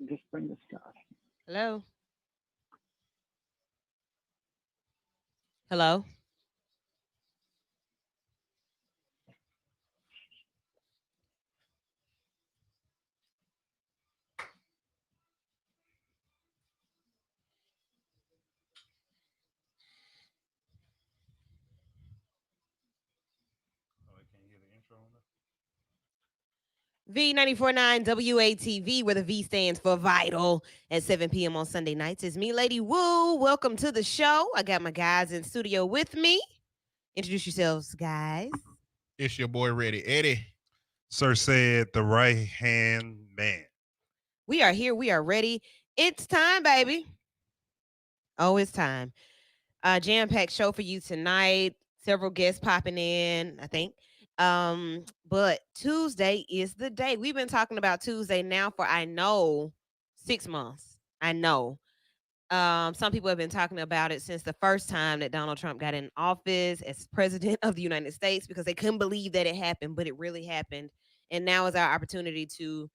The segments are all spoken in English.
Just bring this guy. Hello. Hello. Oh, I can't hear the intro on that. V94.9 WATV, where the V stands for Vital, at 7 p.m. on Sunday nights. It's me, Lady Woo. Welcome to the show. I got my guys in studio with me. Introduce yourselves, guys. It's your boy Ready Eddie. Sir said the right hand man. We are here. We are ready. It's time, baby. Oh, it's time. Jam-packed show for you tonight. Several guests popping in, I think. But Tuesday is the day. We've been talking about Tuesday now for I know 6 months. I know. Some people have been talking about it since the first time that Donald Trump got in office as president of the United States because they couldn't believe that it happened, but it really happened. And now is our opportunity to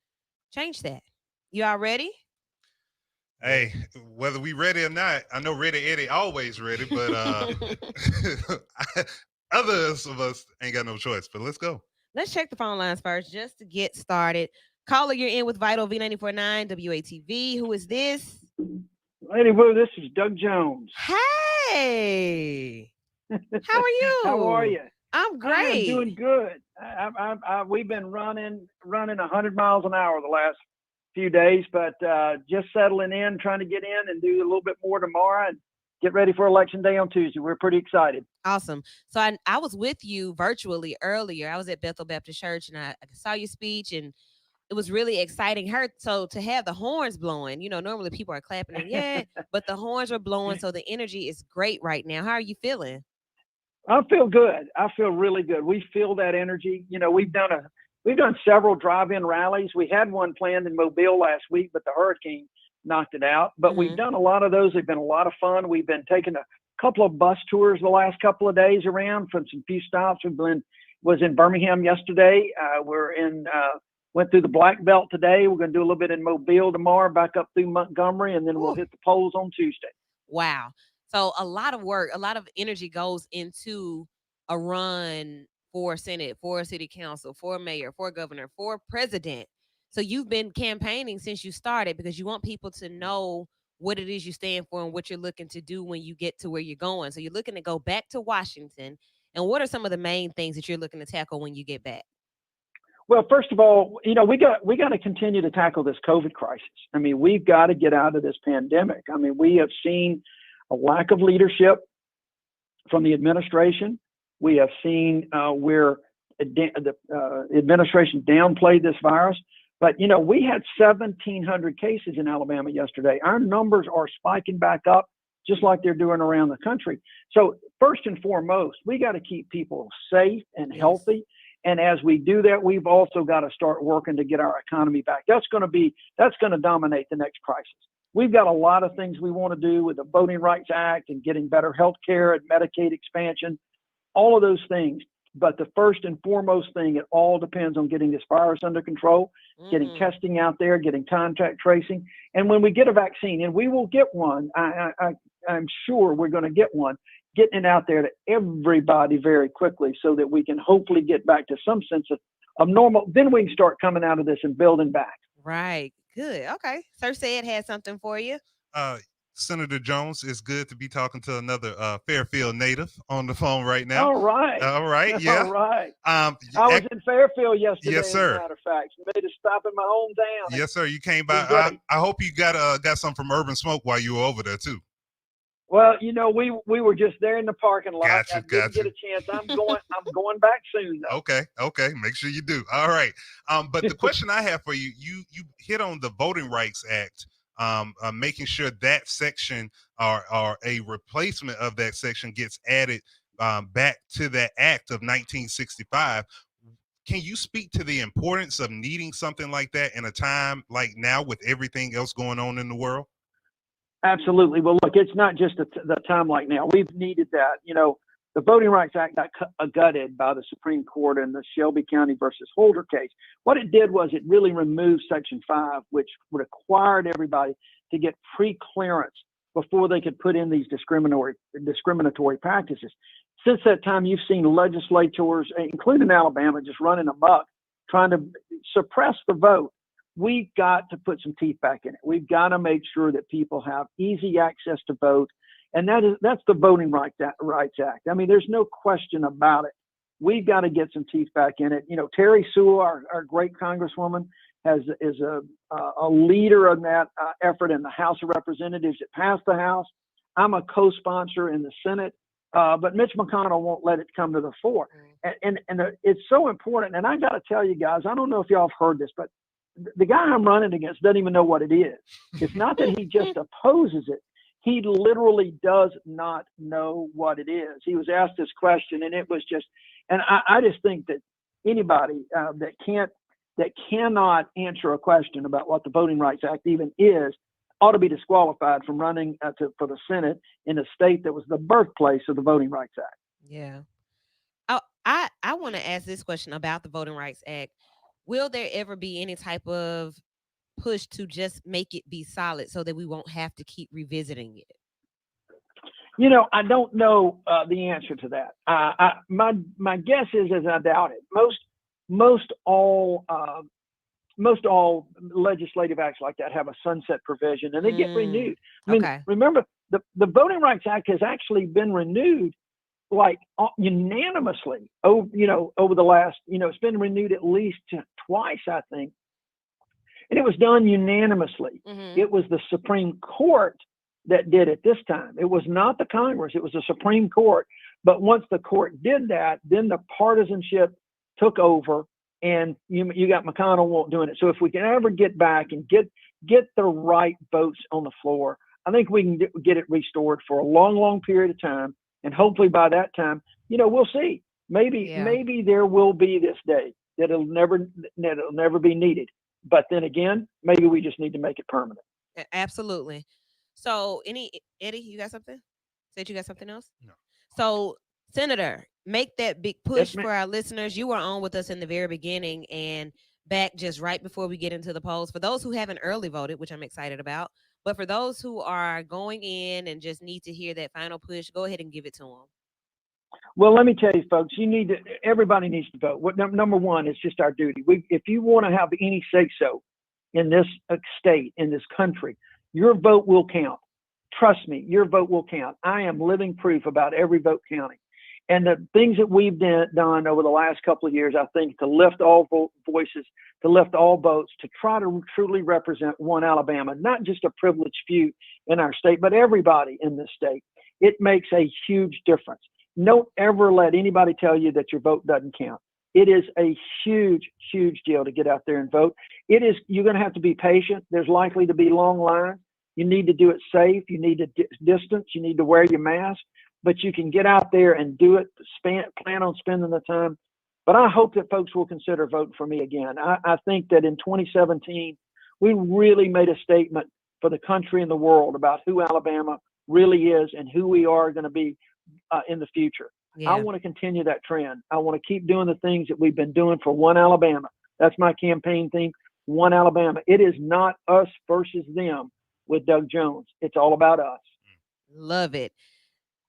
change that. You all ready? Hey, whether we ready or not, I know Ready Eddie always ready, but others of us ain't got no choice. But let's go. Let's check the phone lines first just to get started. Caller, you're in with Vital V94.9 WATV. Who is this? Lady Woo, this is Doug Jones. Hey, how are you? How are you? I'm great. I'm doing good. We've been running 100 miles an hour the last few days, but just settling in, trying to get in and do a little bit more tomorrow and get ready for Election Day on Tuesday. We're pretty excited. Awesome. So I was with you virtually earlier. I was at Bethel Baptist Church and I saw your speech and it was really exciting. So to have the horns blowing, normally people are clapping and yeah, but the horns are blowing. So the energy is great right now. How are you feeling? I feel good. I feel really good. We feel that energy. We've done several drive-in rallies. We had one planned in Mobile last week, but the hurricane knocked it out. But we've done a lot of those. They've been a lot of fun. We've been taking a couple of bus tours the last couple of days around from some few stops. Was in Birmingham yesterday. Went through the Black Belt today. We're going to do a little bit in Mobile tomorrow, back up through Montgomery, and then we'll hit the polls on Tuesday. Wow. So a lot of work, a lot of energy goes into a run for Senate, for city council, for mayor, for governor, for president. So you've been campaigning since you started because you want people to know what it is you stand for and what you're looking to do when you get to where you're going. So you're looking to go back to Washington. And what are some of the main things that you're looking to tackle when you get back? Well, first of all, we got to continue to tackle this COVID crisis. I mean, we've got to get out of this pandemic. I mean, we have seen a lack of leadership from the administration. We have seen where the administration downplayed this virus. But, we had 1,700 cases in Alabama yesterday. Our numbers are spiking back up just like they're doing around the country. So first and foremost, we got to keep people safe and healthy. And as we do that, we've also got to start working to get our economy back. That's going to dominate the next crisis. We've got a lot of things we want to do with the Voting Rights Act and getting better health care and Medicaid expansion, all of those things. But the first and foremost thing, it all depends on getting this virus under control, getting testing out there, getting contact tracing. And when we get a vaccine, and we will get one, I'm sure we're going to get one, getting it out there to everybody very quickly so that we can hopefully get back to some sense of normal. Then we can start coming out of this and building back. Right. Good. Okay. Sir said had something for you. Senator Jones, it's good to be talking to another Fairfield native on the phone right now. All right. Yeah. All right. I was in Fairfield yesterday. Yes, sir. As a matter of fact, made a stop in my hometown. Yes, sir. You came by. I hope you got some from Urban Smoke while you were over there too. Well, we were just there in the parking lot. Gotcha. I didn't get a chance. I'm going back soon though. Okay. Make sure you do. All right. But the question I have for you hit on the Voting Rights Act, making sure that section or a replacement of that section gets added back to that act of 1965. Can you speak to the importance of needing something like that in a time like now with everything else going on in the world? Absolutely. Well, look, it's not just the time like now. We've needed that. the Voting Rights Act got gutted by the Supreme Court in the Shelby County versus Holder case. What it did was it really removed Section 5, which required everybody to get pre-clearance before they could put in these discriminatory practices. Since that time, you've seen legislatures, including Alabama, just running amok, trying to suppress the vote. We've got to put some teeth back in it. We've got to make sure that people have easy access to vote. And that's the Voting Rights Act. I mean, there's no question about it. We've got to get some teeth back in it. You know, Terry Sewell, our great Congresswoman, is a leader in that effort in the House of Representatives. It passed the House. I'm a co-sponsor in the Senate, but Mitch McConnell won't let it come to the fore. And it's so important. And I got to tell you guys, I don't know if y'all have heard this, but the guy I'm running against doesn't even know what it is. It's not that he just opposes it. He literally does not know what it is. He was asked this question, and it was just, and I just think that anybody that cannot answer a question about what the Voting Rights Act even is ought to be disqualified from running for the Senate in a state that was the birthplace of the Voting Rights Act. Yeah. I want to ask this question about the Voting Rights Act. Will there ever be any type of push to just make it be solid so that we won't have to keep revisiting it? You know, I don't know the answer to that. My guess is I doubt it. Most all legislative acts like that have a sunset provision, and they get renewed. I mean, remember the Voting Rights Act has actually been renewed like unanimously over the last, it's been renewed at least twice, I think. And it was done unanimously. It was the Supreme Court that did it this time. It was not the Congress. It was the Supreme Court. But once the court did that, then the partisanship took over, and you got McConnell doing it. So if we can ever get back and get the right votes on the floor, I think we can get it restored for a long, long period of time. And hopefully by that time, we'll see. Maybe there will be this day that it'll never be needed. But then again, maybe we just need to make it permanent. Absolutely. So, Eddie, you got something? Said you got something else? No. So, Senator, make that big push for our listeners. You were on with us in the very beginning and back just right before we get into the polls. For those who haven't early voted, which I'm excited about, but for those who are going in and just need to hear that final push, go ahead and give it to them. Well, let me tell you, folks, everybody needs to vote. Number one, it's just our duty. If you want to have any say-so in this state, in this country, your vote will count. Trust me, your vote will count. I am living proof about every vote counting. And the things that we've done over the last couple of years, I think, to lift all voices, to lift all votes, to try to truly represent one Alabama, not just a privileged few in our state, but everybody in this state. It makes a huge difference. Don't ever let anybody tell you that your vote doesn't count. It is a huge, huge deal to get out there and vote. You're going to have to be patient. There's likely to be long lines. You need to do it safe. You need to distance. You need to wear your mask. But you can get out there and do it. Plan on spending the time. But I hope that folks will consider voting for me again. I think that in 2017, we really made a statement for the country and the world about who Alabama really is and who we are going to be in the future. Yeah. I want to continue that trend. I want to keep doing the things that we've been doing for One Alabama. That's my campaign theme, One Alabama. It is not us versus them with Doug Jones. It's all about us. Love it.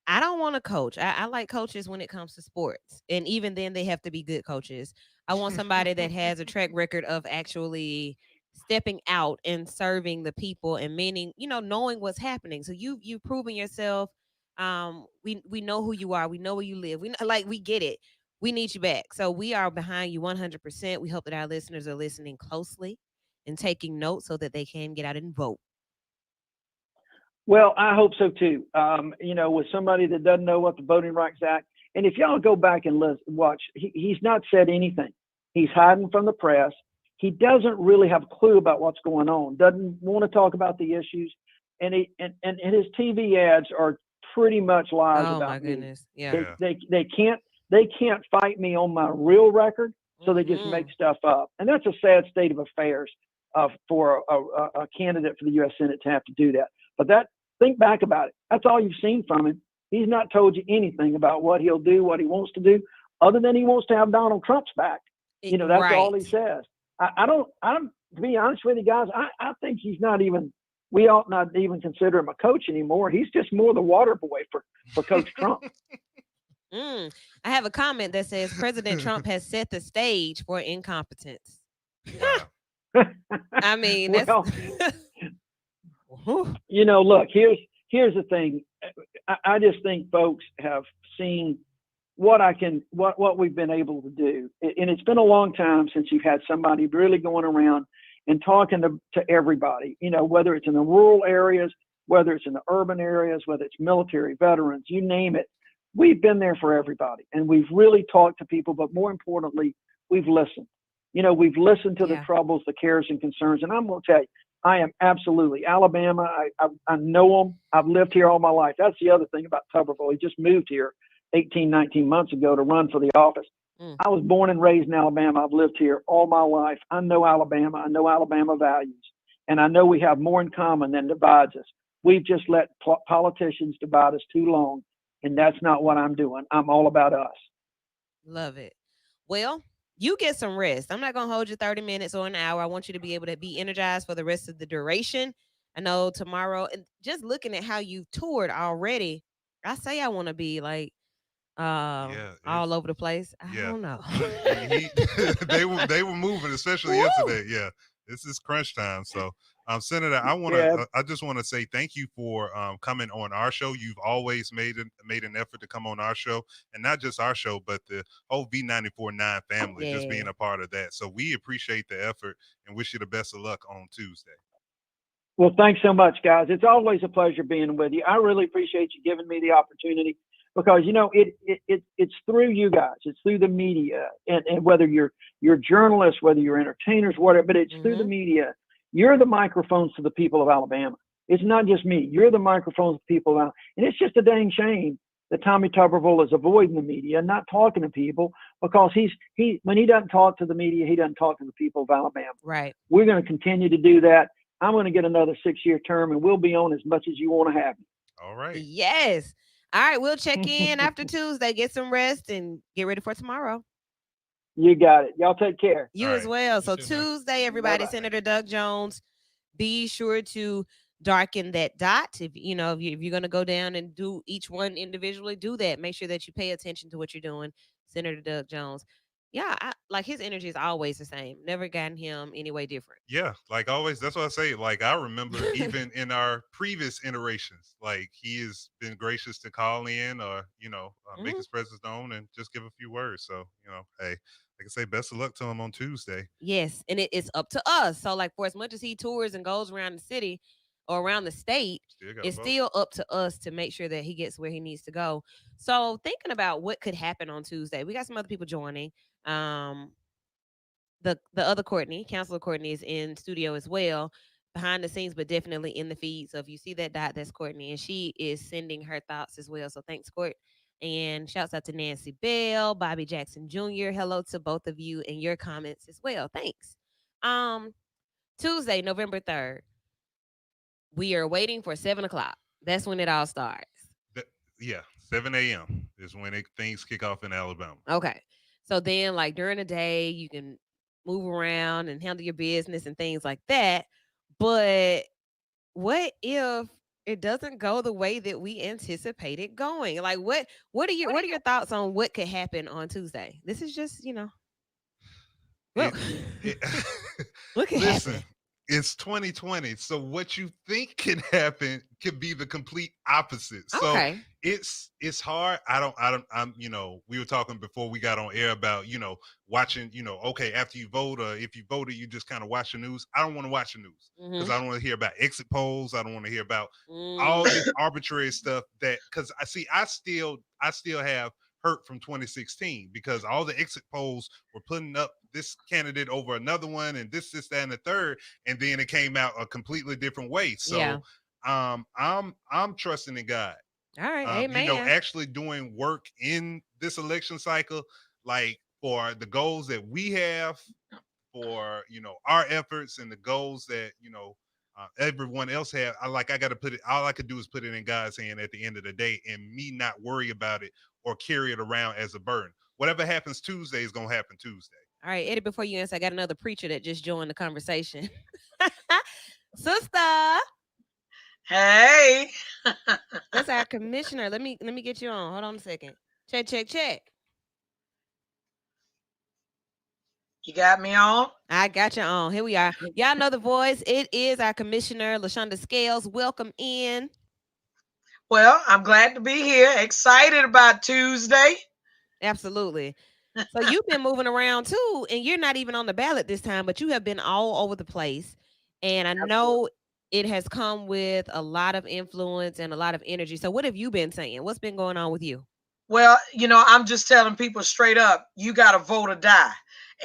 I don't want to coach. I like coaches when it comes to sports. And even then, they have to be good coaches. I want somebody that has a track record of actually stepping out and serving the people and meaning, knowing what's happening. So you've proven yourself. We know who you are. We know where you live. We get it. We need you back. So we are behind you 100%. We hope that our listeners are listening closely and taking notes so that they can get out and vote. Well, I hope so too. With somebody that doesn't know what the Voting Rights Act, and if y'all go back and watch, he's not said anything. He's hiding from the press. He doesn't really have a clue about what's going on. Doesn't want to talk about the issues, and his TV ads are pretty much lies about me. Oh my goodness! Yeah, they can't fight me on my real record, so they just make stuff up, and that's a sad state of affairs for a candidate for the U.S. Senate to have to do that. But think back about it. That's all you've seen from him. He's not told you anything about what he'll do, what he wants to do, other than he wants to have Donald Trump's back. That's all he says. I'm to be honest with you guys, I think he's not even, we ought not even consider him a coach anymore. He's just more the water boy for Coach Trump. I have a comment that says President Trump has set the stage for incompetence. Wow. I mean, that's Well, look, here's the thing. I just think folks have seen what we've been able to do. And it's been a long time since you've had somebody really going around and talking to everybody, whether it's in the rural areas, whether it's in the urban areas, whether it's military veterans, you name it. We've been there for everybody, and we've really talked to people, but more importantly, we've listened. We've listened to the troubles, the cares and concerns. And I'm going to tell you, I am absolutely Alabama. I know them. I've lived here all my life. That's the other thing about Tuberville. He just moved here 18, 19 months ago to run for the office. I was born and raised in Alabama. I've lived here all my life. I know Alabama. I know Alabama values. And I know we have more in common than divides us. We've just let politicians divide us too long. And that's not what I'm doing. I'm all about us. Love it. Well, you get some rest. I'm not going to hold you 30 minutes or an hour. I want you to be able to be energized for the rest of the duration. I know tomorrow, and just looking at how you've toured already, I say I want to be like all over the place. I don't know. They were moving, especially yesterday. Yeah, this is crunch time. So, Senator, I just want to say thank you for coming on our show. You've always made an effort to come on our show, and not just our show, but the whole V94.9 family, just being a part of that. So we appreciate the effort and wish you the best of luck on Tuesday. Well, thanks so much, guys. It's always a pleasure being with you. I really appreciate you giving me the opportunity, because it's through you guys, it's through the media, and whether you're journalists, whether you're entertainers, whatever, but it's through the media. You're the microphones to the people of Alabama. It's not just me. You're the microphones to the people of Alabama. And it's just a dang shame that Tommy Tuberville is avoiding the media, not talking to people, because when he doesn't talk to the media, he doesn't talk to the people of Alabama. Right. We're going to continue to do that. I'm going to get another 6-year term, and we'll be on as much as you want to have me. All right. Yes. All right. We'll check in after Tuesday, get some rest, and get ready for tomorrow. You got it. Y'all take care. You as well. So Tuesday, everybody, bye-bye. Senator Doug Jones, be sure to darken that dot. If you're going to go down and do each one individually, do that. Make sure that you pay attention to what you're doing. Senator Doug Jones. Yeah, like his energy is always the same. Never gotten him any way different. Yeah, like always. That's what I say. Like I remember even in our previous iterations, like he has been gracious to call in or, make his presence known and just give a few words. So, hey, like I say, best of luck to him on Tuesday. Yes, and it's up to us. So like for as much as he tours and goes around the city or around the state, it's still up to us to make sure that he gets where he needs to go. So thinking about what could happen on Tuesday, we got some other people joining. The other Courtney, Counselor Courtney, is in studio as well, behind the scenes, but definitely in the feed. So if you see that dot, that's Courtney, and she is sending her thoughts as well. So thanks, Court. And shouts out to Nancy Bell, Bobby Jackson Jr. Hello to both of you and your comments as well. Thanks. Tuesday, November 3rd. We are waiting for 7 o'clock. That's when it all starts. 7 a.m. is when things kick off in Alabama. Okay. So then, like during the day, you can move around and handle your business and things like that. But what if it doesn't go the way that we anticipated going? Like what are your thoughts on what could happen on Tuesday? This is just, what could happen? It's 2020. So what you think can happen could be the complete opposite. Okay. So it's hard. I'm we were talking before we got on air about, watching, okay, after you vote, or if you voted, you just kind of watch the news. I don't want to watch the news because I don't want to hear about exit polls. I don't want to hear about all this arbitrary stuff because I still have hurt from 2016 because all the exit polls were putting up this candidate over another one and this, that, and the third, and then it came out a completely different way. So I'm trusting in God. All right, amen. Actually doing work in this election cycle, like for the goals that we have, for our efforts and the goals that Everyone else had. I got to put it. All I could do is put it in God's hand at the end of the day, and me not worry about it or carry it around as a burden. Whatever happens Tuesday is gonna happen Tuesday. All right, Eddie. Before you answer, I got another preacher that just joined the conversation. Sister, Hey. that's our commissioner. Let me get you on. Hold on a second. Check. You got me on? I got you on. Here we are. Y'all know the voice. It is our commissioner, LaShonda Scales. Welcome in. Well, I'm glad to be here. Excited about Tuesday. Absolutely. So you've been moving around too, and you're not even on the ballot this time, but you have been all over the place. And I know it has come with a lot of influence and a lot of energy. So what have you been saying? What's been going on with you? Well, I'm just telling people straight up, you got to vote or die.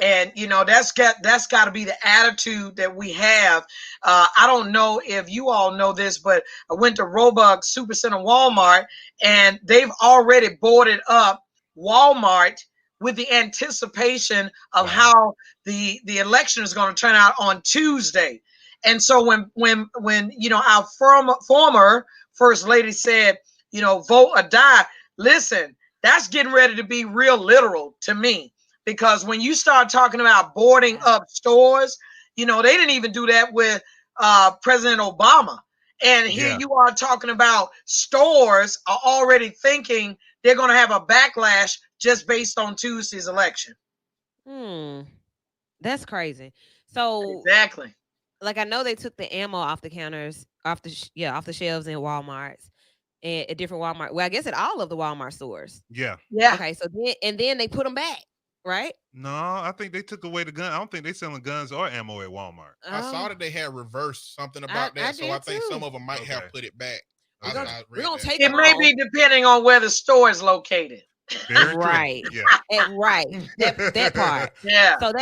And that's got to be the attitude that we have. I don't know if you all know this, but I went to Roebuck Supercenter Walmart, and they've already boarded up Walmart with the anticipation of how the election is going to turn out on Tuesday. And so when our former first lady said, vote or die, listen, that's getting ready to be real literal to me. Because when you start talking about boarding up stores, they didn't even do that with President Obama. And here you are talking about stores are already thinking they're going to have a backlash just based on Tuesday's election. That's crazy. So exactly. Like, I know they took the ammo off the counters, off the shelves in Walmarts and at different Walmart. Well, I guess at all of the Walmart stores. Yeah. Okay. So then they put them back. Right? No, I think they took away the gun. I don't think they're selling guns or ammo at Walmart. I saw that they had reversed something about that, so I think some of them might have put it back. We're gonna take it may be depending on where the store is located. Very right. True. Yeah. Right. That part. Yeah. So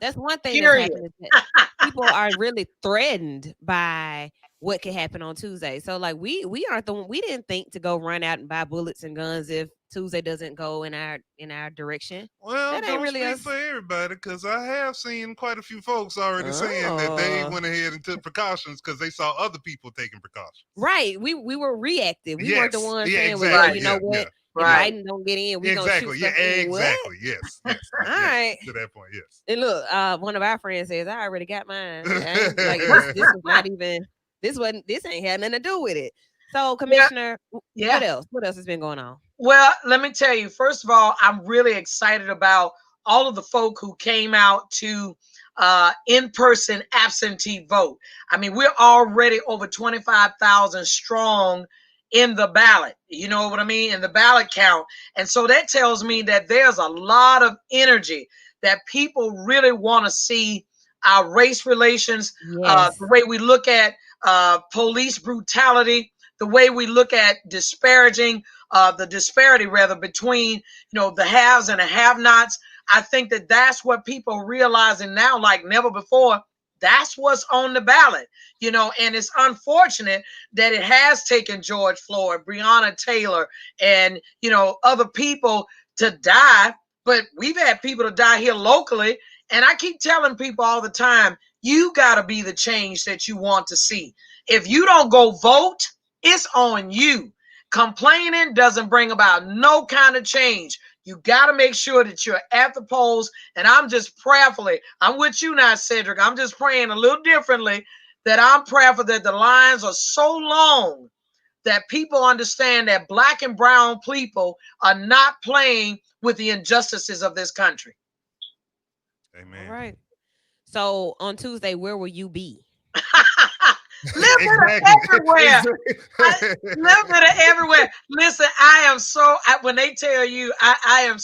that's one thing that's happening. That people are really threatened by what could happen on Tuesday. So like we aren't we didn't think to go run out and buy bullets and guns if Tuesday doesn't go in our direction. Well, that don't really speak for everybody, because I have seen quite a few folks already saying that they went ahead and took precautions because they saw other people taking precautions. Right. We were reactive. We weren't the ones saying, exactly. well, you know what? Right. Biden don't get in. We exactly. Gonna shoot Exactly. Yes. All right. To that point, yes. And look, one of our friends says, I already got mine. Like this is not even. This ain't had nothing to do with it. So, Commissioner, what else? What else has been going on? Well, let me tell you. First of all, I'm really excited about all of the folk who came out to in-person absentee vote. I mean, we're already over 25,000 strong in the ballot. You know what I mean? In the ballot count. And so that tells me that there's a lot of energy that people really want to see our race relations, the way we look at police brutality, the way we look at disparity rather between the haves and the have-nots. I think that that's what people are realizing now like never before. That's what's on the ballot, and it's unfortunate that it has taken George Floyd, Breonna Taylor, and other people to die. But we've had people to die here locally, and I keep telling people all the time, you got to be the change that you want to see. If you don't go vote, it's on you. Complaining doesn't bring about no kind of change. You got to make sure that you're at the polls. And I'm just prayerfully, I'm with you now, Cedric. I'm just praying a little differently, that I'm prayerful that the lines are so long that people understand that Black and brown people are not playing with the injustices of this country. Amen. All right. So on Tuesday, where will you be? Living everywhere. Living everywhere. Listen, when they tell you, I'm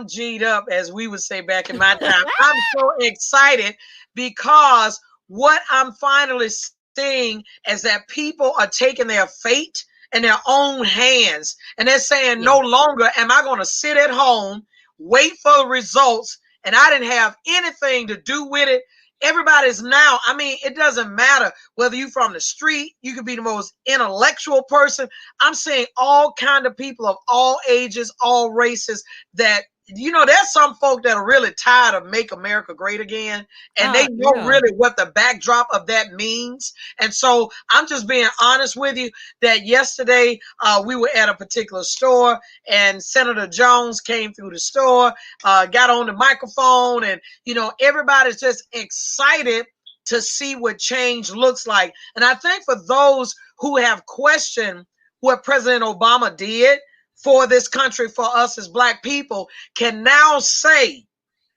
G'd up, as we would say back in my time. I'm so excited because what I'm finally seeing is that people are taking their fate in their own hands. And they're saying, no longer am I going to sit at home, wait for the results, and I didn't have anything to do with it. Everybody's now, I mean, it doesn't matter whether you're from the street, you could be the most intellectual person. I'm seeing all kind of people of all ages, all races, that you know, there's some folk that are really tired of Make America Great Again, and they know really what the backdrop of that means. And so I'm just being honest with you that yesterday we were at a particular store, and Senator Jones came through the store, got on the microphone, and, you know, everybody's just excited to see what change looks like. And I think for those who have questioned what President Obama did for this country, for us as Black people, can now say,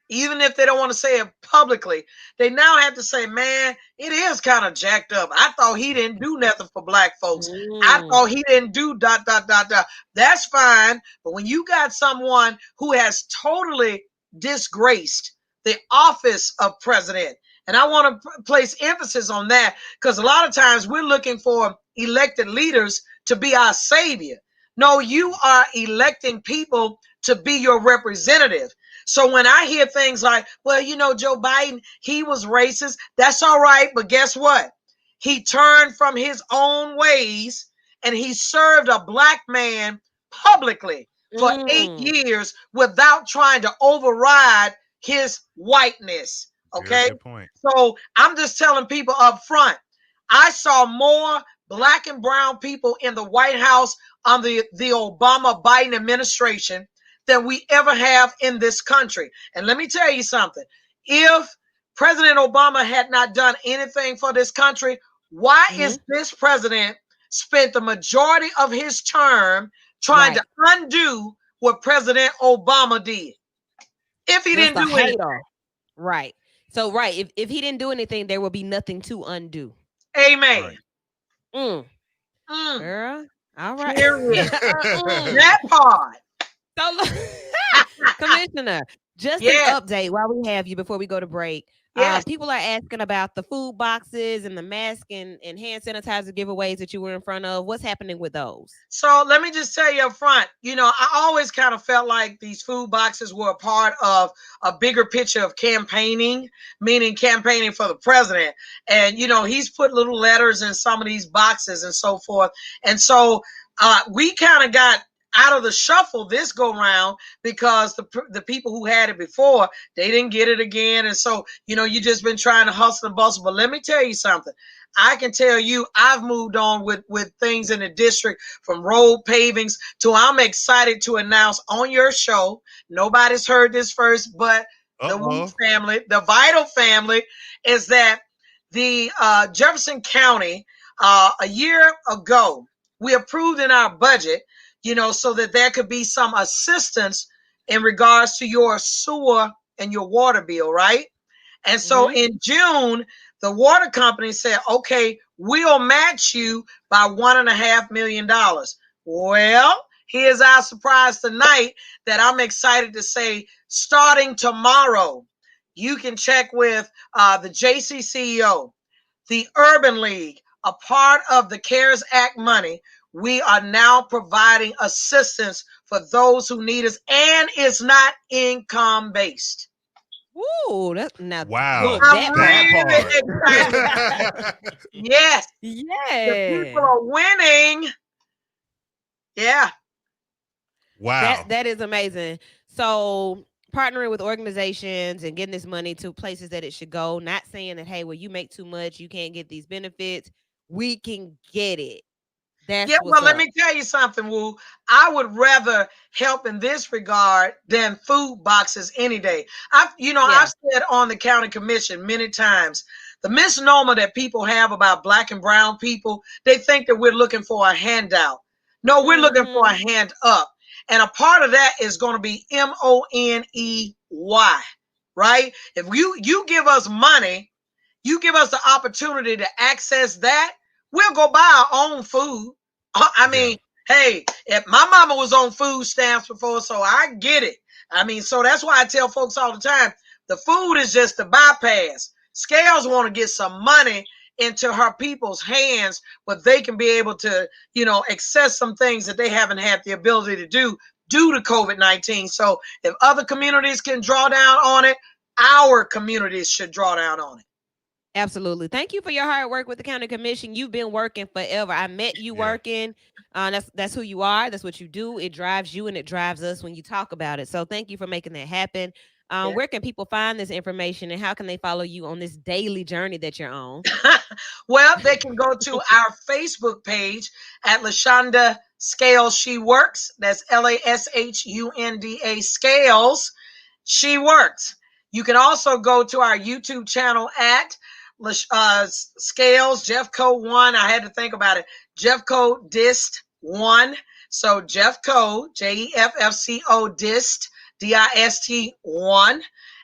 even if they don't want to say it publicly, they now have to say, man, it is kind of jacked up. I thought he didn't do nothing for Black folks. I thought he didn't do ... That's fine. But when you got someone who has totally disgraced the office of president, and I want to place emphasis on that, because a lot of times we're looking for elected leaders to be our savior. No, you are electing people to be your representative. So when I hear things like, well, you know, Joe Biden, he was racist, that's all right. But guess what? He turned from his own ways and he served a Black man publicly for 8 years without trying to override his whiteness. Okay. Good point. So I'm just telling people up front, I saw more Black and brown people in the White House under the Obama-Biden administration than we ever have in this country. And let me tell you something. If President Obama had not done anything for this country, why is this president spent the majority of his term trying to undo what President Obama did? If he didn't do anything. Right. So, if he didn't do anything, there will be nothing to undo. Amen. Girl, all right. That part. So, Commissioner, just an update while we have you before we go to break. People are asking about the food boxes and the mask and hand sanitizer giveaways that you were in front of. What's happening with those? So let me just tell you up front, you know, I always kind of felt like these food boxes were a part of a bigger picture of campaigning, meaning campaigning for the president. And, you know, he's put little letters in some of these boxes and so forth. And so we kind of got out of the shuffle this go round because the people who had it before, they didn't get it again. And so, you know, you just been trying to hustle and bustle. But let me tell you something. I can tell you I've moved on with things in the district, from road pavings to I'm excited to announce on your show. Nobody's heard this first, but the Wu family, the Vital family, is that the Jefferson County a year ago, we approved in our budget, you know, so that there could be some assistance in regards to your sewer and your water bill, right? And so in June, the water company said, okay, we'll match you by $1.5 million. Well, here's our surprise tonight that I'm excited to say, starting tomorrow, you can check with the JCCEO, the Urban League, a part of the CARES Act money. We are now providing assistance for those who need us, and it's not income based. Ooh, that's now wow. I'm really excited. Yes. The people are winning. Yeah. Wow. That is amazing. So partnering with organizations and getting this money to places that it should go, not saying that, hey, well, you make too much, you can't get these benefits. We can get it. Well, let me tell you something, Wu. I would rather help in this regard than food boxes any day. I've said on the county commission many times, the misnomer that people have about Black and brown people, they think that we're looking for a handout. No, we're looking for a hand up. And a part of that is going to be MONEY, right? If you give us money, you give us the opportunity to access that, we'll go buy our own food. I mean, hey, if my mama was on food stamps before, so I get it. I mean, so that's why I tell folks all the time, the food is just a bypass. Scales want to get some money into her people's hands, but they can be able to, you know, access some things that they haven't had the ability to do due to COVID-19. So if other communities can draw down on it, our communities should draw down on it. Absolutely. Thank you for your hard work with the county commission. You've been working forever. I met you working. That's who you are. That's what you do. It drives you and it drives us when you talk about it. So thank you for making that happen. Where can people find this information and how can they follow you on this daily journey that you're on? Well, they can go to our Facebook page at LaShunda Scales She Works. That's LASHUNDA Scales She Works. You can also go to our YouTube channel at Scales Jeffco 1. I had to think about it. Jeffco Dist 1. So Jeffco, JEFFCO Dist, DIST 1.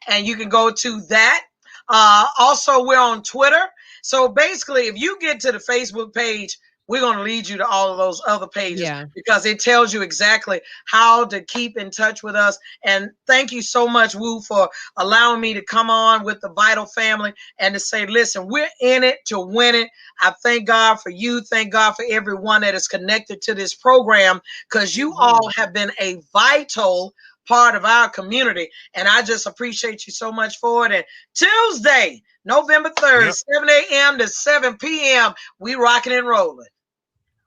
And you can go to that. Also, we're on Twitter. So basically, if you get to the Facebook page, we're going to lead you to all of those other pages because it tells you exactly how to keep in touch with us. And thank you so much, Wu, for allowing me to come on with the Vital family and to say, listen, we're in it to win it. I thank God for you. Thank God for everyone that is connected to this program because you all have been a vital part of our community. And I just appreciate you so much for it. And Tuesday, November 3rd, 7 a.m. to 7 p.m., we rocking and rolling.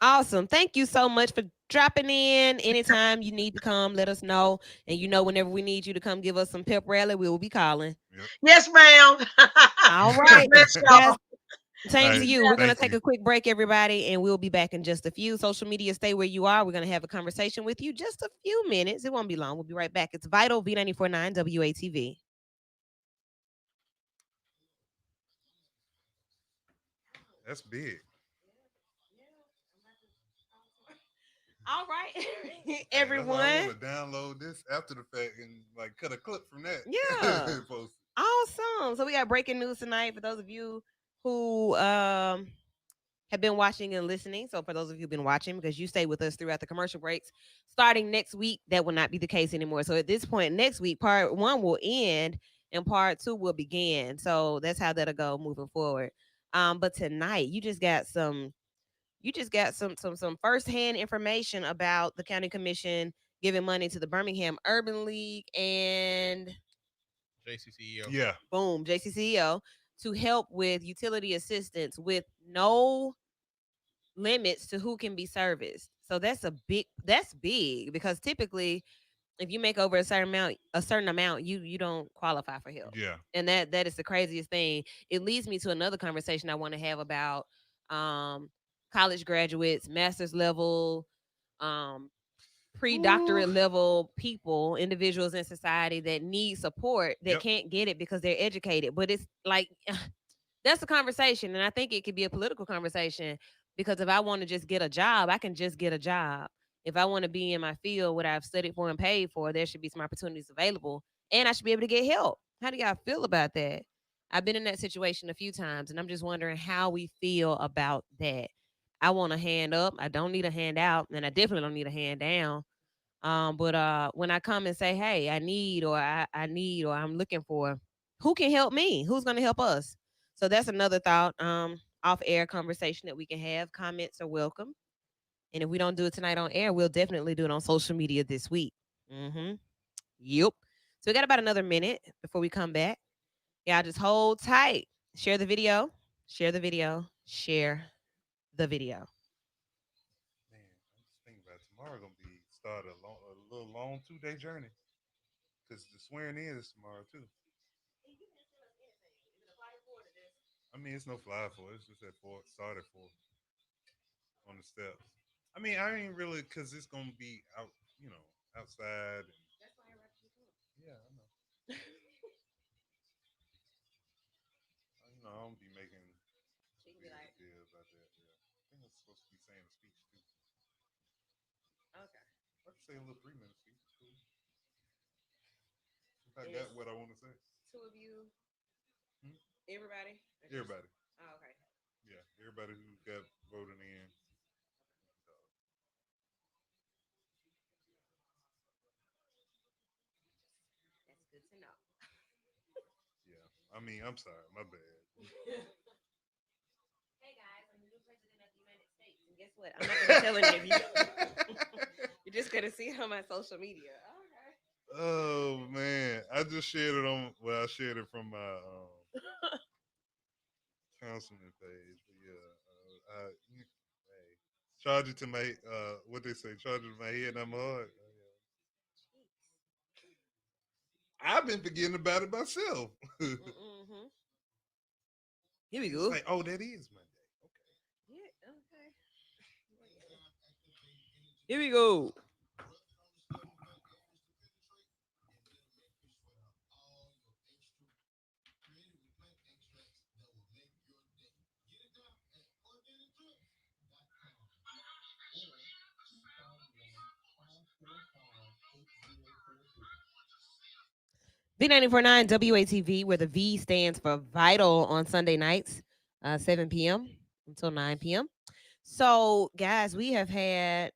Awesome. Thank you so much for dropping in. Anytime you need to come, let us know. And whenever we need you to come give us some pep rally, we will be calling. Yes, ma'am. All right. Same to you. We're going to take a quick break, everybody, and we'll be back in just a few. Social media, stay where you are. We're going to have a conversation with you just a few minutes. It won't be long. We'll be right back. It's Vital V94.9 WATV. That's big. All right, everyone. I want to download this after the fact and cut a clip from that. Yeah. Awesome. So we got breaking news tonight for those of you who have been watching and listening. So for those of you who've been watching, because you stay with us throughout the commercial breaks, starting next week, that will not be the case anymore. So at this point, next week, part 1 will end and part 2 will begin. So that's how that'll go moving forward. But tonight, you just got some firsthand information about the county commission giving money to the Birmingham Urban League and JCCEO. Yeah. Boom, JCCEO to help with utility assistance with no limits to who can be serviced. So that's big because typically if you make over a certain amount, you don't qualify for help. Yeah. And that is the craziest thing. It leads me to another conversation I want to have about college graduates, master's level, pre-doctorate level people, individuals in society that need support that can't get it because they're educated. But it's like that's a conversation, and I think it could be a political conversation because if I want to just get a job, I can just get a job. If I want to be in my field, what I've studied for and paid for, there should be some opportunities available, and I should be able to get help. How do y'all feel about that? I've been in that situation a few times, and I'm just wondering how we feel about that. I want a hand up. I don't need a hand out, and I definitely don't need a hand down. But when I come and say, hey, I need or I'm looking for, who can help me? Who's going to help us? So that's another thought, off air conversation that we can have. Comments are welcome. And if we don't do it tonight on air, we'll definitely do it on social media this week. Yep. So we got about another minute before we come back. Y'all just hold tight. Share the video. Share the video. Share the video. Man, I'm just thinking about tomorrow gonna be start a little long 2-day journey. Because the swearing in is tomorrow too. I mean, it's no fly for it. It's just at 4. Start at 4 on the steps. I mean, I ain't really because it's gonna be out, outside. Yeah, I know. I don't be making big deal about that. Yeah, I think I'm supposed to be saying a speech too. Okay. I can say a little 3-minute speech. Cool. If I got what I want to say. Two of you. Everybody? Everybody. Oh, okay. Yeah, everybody who got voted in. That's good to know. Yeah, I mean, I'm sorry, my bad. Hey guys, I'm the new president of the United States, and guess what? I'm not going to tell any of you. You're just going to see it on my social media. Okay. Oh man, I just shared it on. Well, I shared it from my councilman page. But yeah, charge it to my what they say, charge it to my head, not my heart. I've been forgetting about it myself. Mm-hmm. Here we It's go. like, oh, that is Monday. Okay. Yeah. Okay. Here we go. V949 WATV, where the V stands for vital on Sunday nights, 7 p.m. until 9 p.m. So, guys, we have had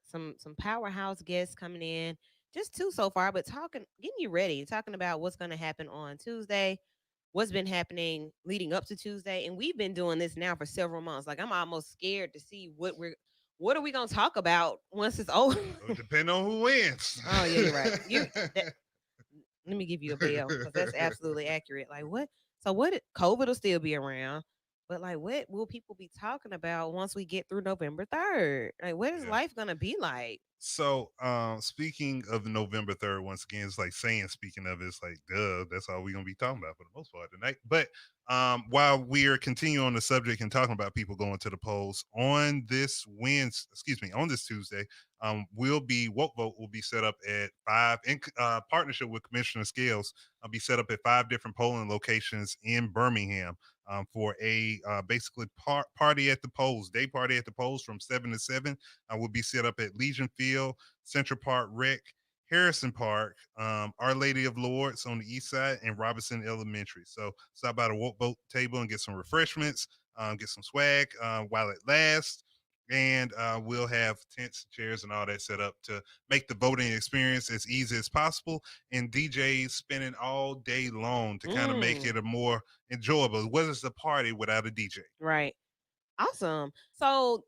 some powerhouse guests coming in, just two so far, but getting you ready, talking about what's going to happen on Tuesday, what's been happening leading up to Tuesday, and we've been doing this now for several months. Like I'm almost scared to see what are we going to talk about once it's over. Depending on who wins. Oh yeah, you're right. Let me give you a bell because that's absolutely accurate. Like what? So COVID will still be around, but like what will people be talking about once we get through November 3rd? Like what is life gonna be like? So, speaking of November 3rd, once again, it's like saying, speaking of, it's like, duh, that's all we're going to be talking about for the most part tonight. But while we're continuing on the subject and talking about people going to the polls on this on this Tuesday, Woke Vote will be set up at 5 in partnership with Commissioner Scales. Be set up at 5 different polling locations in Birmingham. For a basically party at the polls, day party at the polls from 7 to 7. Will be set up at Legion Field, Central Park Rec, Harrison Park, Our Lady of Lords on the east side, and Robinson Elementary. So stop by the Woke Boat table and get some refreshments, get some swag while it lasts. And we'll have tents, chairs, and all that set up to make the voting experience as easy as possible. And DJs spinning all day long to kind of make it a more enjoyable. What is the party without a DJ? Right. Awesome. So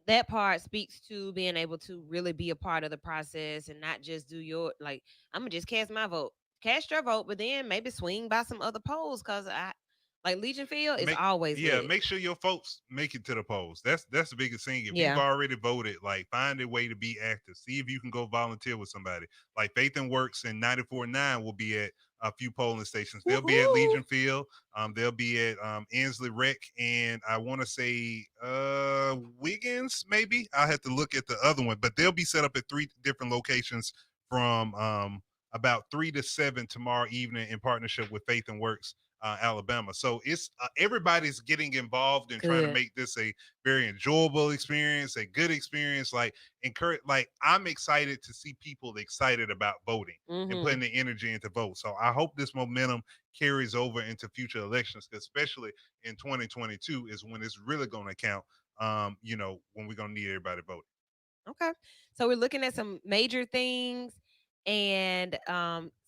that part speaks to being able to really be a part of the process and not just do your like I'm gonna just cast my vote. Cast your vote, but then maybe swing by some other polls because I like Legion Field is always lit. Make sure your folks make it to the polls. That's the biggest thing. If you've already voted, like find a way to be active. See if you can go volunteer with somebody. Like Faith and Works and 94.9 will be at a few polling stations. They'll be at Legion Field. They'll be at Ansley Rec, and I want to say Wiggins. Maybe I'll have to look at the other one, but they'll be set up at 3 different locations from about 3 to 7 tomorrow evening in partnership with Faith and Works. Alabama. So it's everybody's getting involved and trying to make this a very enjoyable experience, a good experience. Like I'm excited to see people excited about voting and putting the energy into vote. So I hope this momentum carries over into future elections, especially in 2022 is when it's really going to count. When we're going to need everybody voting. Okay. So we're looking at some major things. And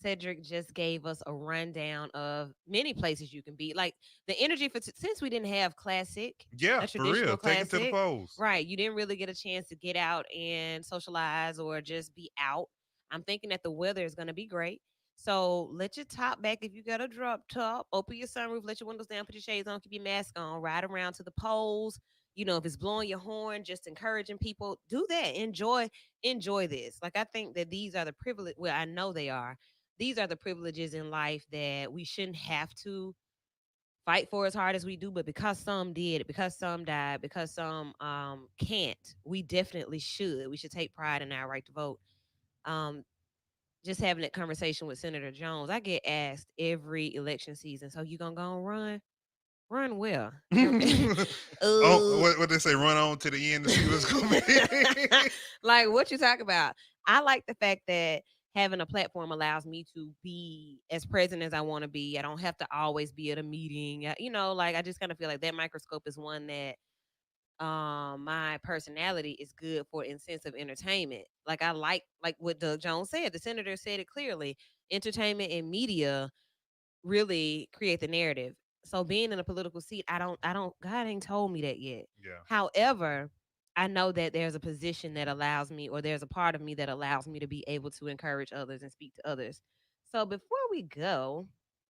Cedric just gave us a rundown of many places you can be. Like the energy since we didn't have classic, a traditional classic, take it to the polls. Right, you didn't really get a chance to get out and socialize or just be out. I'm thinking that the weather is going to be great. So let your top back if you got a drop top. Open your sunroof, let your windows down, put your shades on, keep your mask on, ride around to the polls. If it's blowing your horn, just encouraging people, do that. Enjoy this. Like I think that these are the privilege. Well, I know they are. These are the privileges in life that we shouldn't have to fight for as hard as we do. But because some did, because some died, because some can't, we definitely should. We should take pride in our right to vote. Just having that conversation with Senator Jones, I get asked every election season. So you gonna go and run? Run well. What they say? Run on to the end to see what's going to be. Like what you talk about. I like the fact that having a platform allows me to be as present as I want to be. I don't have to always be at a meeting. I just kind of feel like that microscope is one that my personality is good for in sense of entertainment. Like I like what Doug Jones said. The senator said it clearly. Entertainment and media really create the narrative. So being in a political seat, God ain't told me that yet. Yeah. However, I know that there's a position that allows me, or there's a part of me that allows me to be able to encourage others and speak to others. So before we go,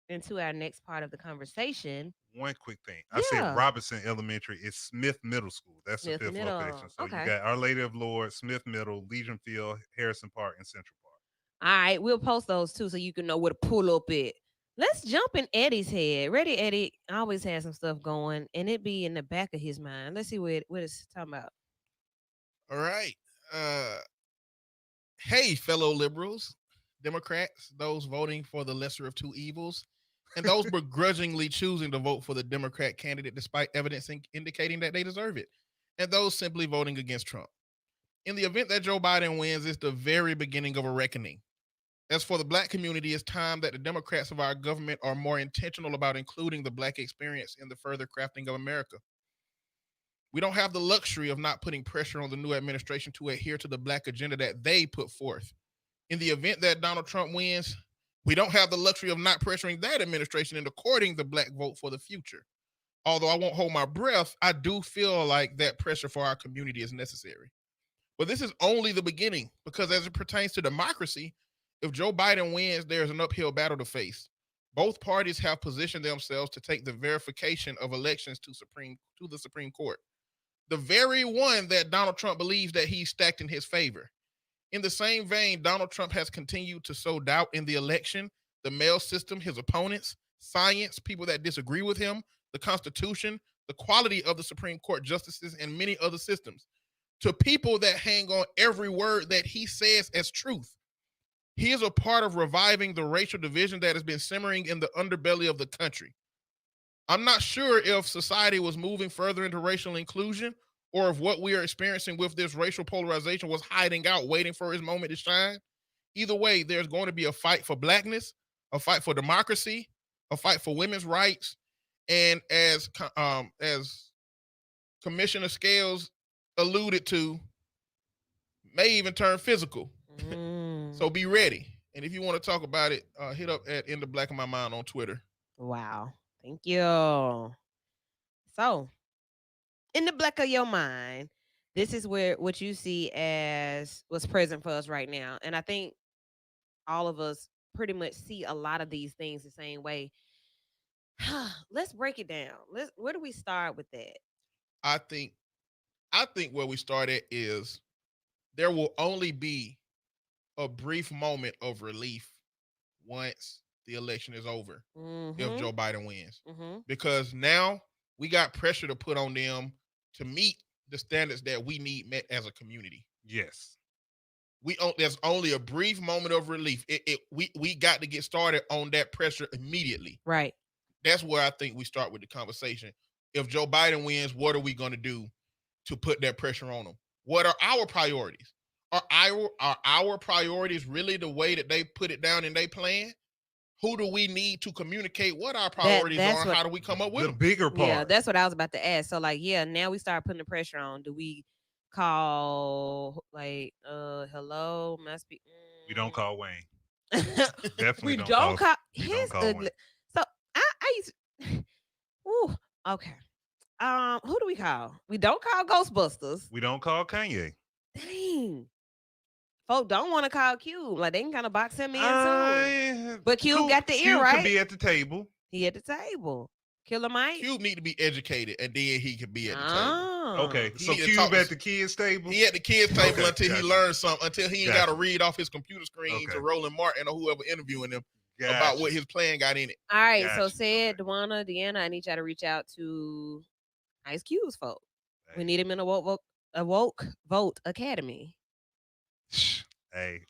into our next part of the conversation. One quick thing. I said Robinson Elementary. It's Smith Middle School. That's Smith the fifth Middle. location. So Okay. you got Our Lady of Lourdes, Smith Middle, Legion Field, Harrison Park, and Central Park. All right, we'll post those too so you can know where to pull up at. Let's jump in Eddie's head. Ready, Eddie always has some stuff going, and it be in the back of his mind. Let's see what it's talking about. All right. Hey, fellow liberals, Democrats, those voting for the lesser of two evils, and those begrudgingly choosing to vote for the Democrat candidate despite evidence indicating that they deserve it, and those simply voting against Trump. In the event that Joe Biden wins, it's the very beginning of a reckoning. As for the Black community, it's time that the Democrats of our government are more intentional about including the Black experience in the further crafting of America. We don't have the luxury of not putting pressure on the new administration to adhere to the Black agenda that they put forth. In the event that Donald Trump wins, we don't have the luxury of not pressuring that administration into courting the Black vote for the future. Although I won't hold my breath, I do feel like that pressure for our community is necessary. But this is only the beginning, because as it pertains to democracy, if Joe Biden wins, there's an uphill battle to face. Both parties have positioned themselves to take the verification of elections to the Supreme Court, the very one that Donald Trump believes that he's stacked in his favor. In the same vein, Donald Trump has continued to sow doubt in the election, the mail system, his opponents, science, people that disagree with him, the Constitution, the quality of the Supreme Court justices, and many other systems, to people that hang on every word that he says as truth. He is a part of reviving the racial division that has been simmering in the underbelly of the country. I'm not sure if society was moving further into racial inclusion, or if what we are experiencing with this racial polarization was hiding out, waiting for his moment to shine. Either way, there's going to be a fight for Blackness, a fight for democracy, a fight for women's rights, and as Commissioner Scales alluded to, may even turn physical. So be ready. And if you want to talk about it, hit up at In the Black of My Mind on Twitter. Wow. Thank you. So, in the black of your mind, this is where what you see as what's present for us right now. And I think all of us pretty much see a lot of these things the same way. Let's break it down. Where do we start with that? I think where we started is there will only be a brief moment of relief once the election is over, if Joe Biden wins. Because now we got pressure to put on them to meet the standards that we need met as a community. Yes. There's only a brief moment of relief. We got to get started on that pressure immediately. Right. That's where I think we start with the conversation. If Joe Biden wins, what are we going to do to put that pressure on him? What are our priorities? Are our priorities really the way that they put it down in their plan? Who do we need to communicate what our priorities are? How do we come up with the them? bigger part? Yeah, that's what I was about to ask. So, like, now we start putting the pressure on. Do we call hello? Must be. We don't call Wayne. Definitely, we don't call his ugly. So I used. Ooh, okay. Who do we call? We don't call Ghostbusters. We don't call Kanye. Dang. Folk don't want to call Cube. Like, they can kind of box him in too. But Cube got the ear, Cube right? Could be at the table. He at the table. Killer Mike. Cube need to be educated, and then he could be at the table. Okay, so Cube at the kids' table? He at the kids' table until he learns something, until he ain't got to read off his computer screen to Roland Martin or whoever interviewing him about what his plan got in it. All right, so said Dewana, Deanna, I need y'all to reach out to Ice Cube's folk. We need him in a woke vote academy. Hey,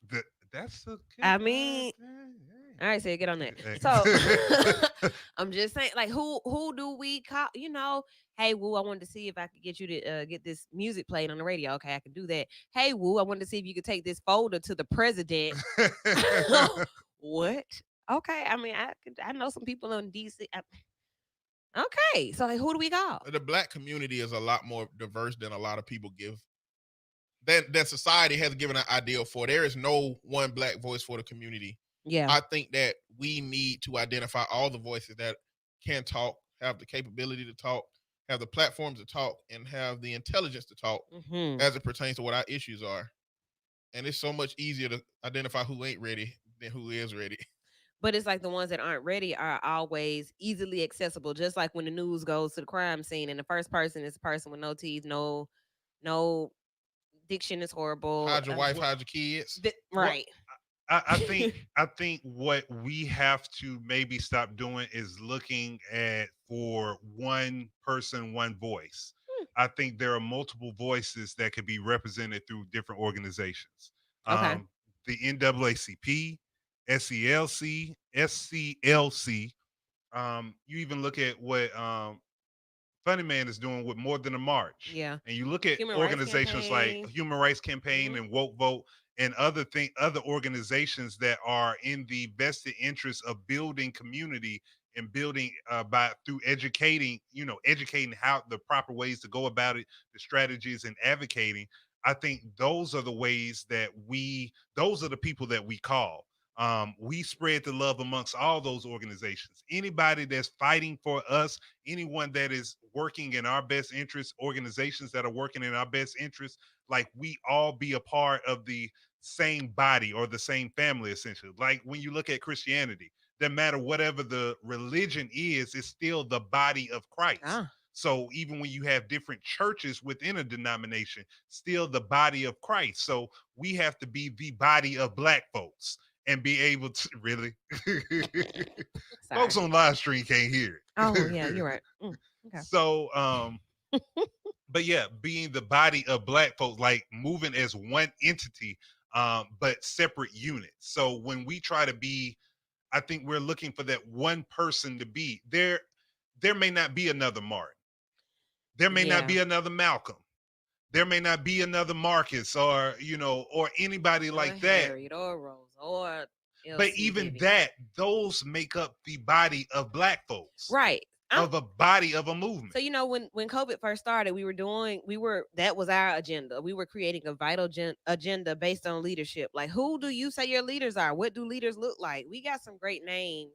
that's a. I mean, all right, so get on that. So I'm just saying, like, who do we call? You know, hey Woo, I wanted to see if I could get you to get this music played on the radio. Okay, I can do that. Hey Woo, I wanted to see if you could take this folder to the president. What? Okay, I mean, I know some people in DC. Okay, so like, who do we call? The Black community is a lot more diverse than a lot of people give. That society has given an ideal for. There is no one Black voice for the community. Yeah, I think that we need to identify all the voices that can talk, have the capability to talk, have the platforms to talk, and have the intelligence to talk as it pertains to what our issues are. And it's so much easier to identify who ain't ready than who is ready. But it's like the ones that aren't ready are always easily accessible. Just like when the news goes to the crime scene and the first person is a person with no teeth, no diction is horrible. Hide your wife, Well, hide your kids. well, Right. I think what we have to maybe stop doing is looking at for one person, one voice. I think there are multiple voices that could be represented through different organizations. Okay. The NAACP, SELC, SCLC. You even look at what Funny Man is doing with More Than a March. Yeah. And you look at Human Rights organizations like Campaign. Human Rights Campaign Mhm. and Woke Vote and other organizations that are in the vested interest of building community and building by through educating how the proper ways to go about it, the strategies and advocating. I think those are the ways that those are the people that we call. We spread the love amongst all those organizations. Anybody that's fighting for us, anyone that is working in our best interest, organizations that are working in our best interest, like we all be a part of the same body or the same family, essentially. Like when you look at Christianity, no matter whatever the religion is, it's still the body of Christ. Ah. So even when you have different churches within a denomination, still the body of Christ. So we have to be the body of Black folks and be able to really folks Sorry. on live stream can't hear it. Oh yeah, you're right. Okay. So but yeah, being the body of Black folks, like moving as one entity, but separate units. So when we try to be, I think we're looking for that one person to be there. There may not be another Martin. There may not Yeah. be another Malcolm. There may not be another Marcus or or anybody Or like that. Harriet or Rose or But Elsie even Vivian. that, those make up the body of Black folks, Right. of a body of a movement. So when COVID first started, that was our agenda. We were creating a vital agenda based on leadership. Like, who do you say your leaders are? What do leaders look like? We got some great names,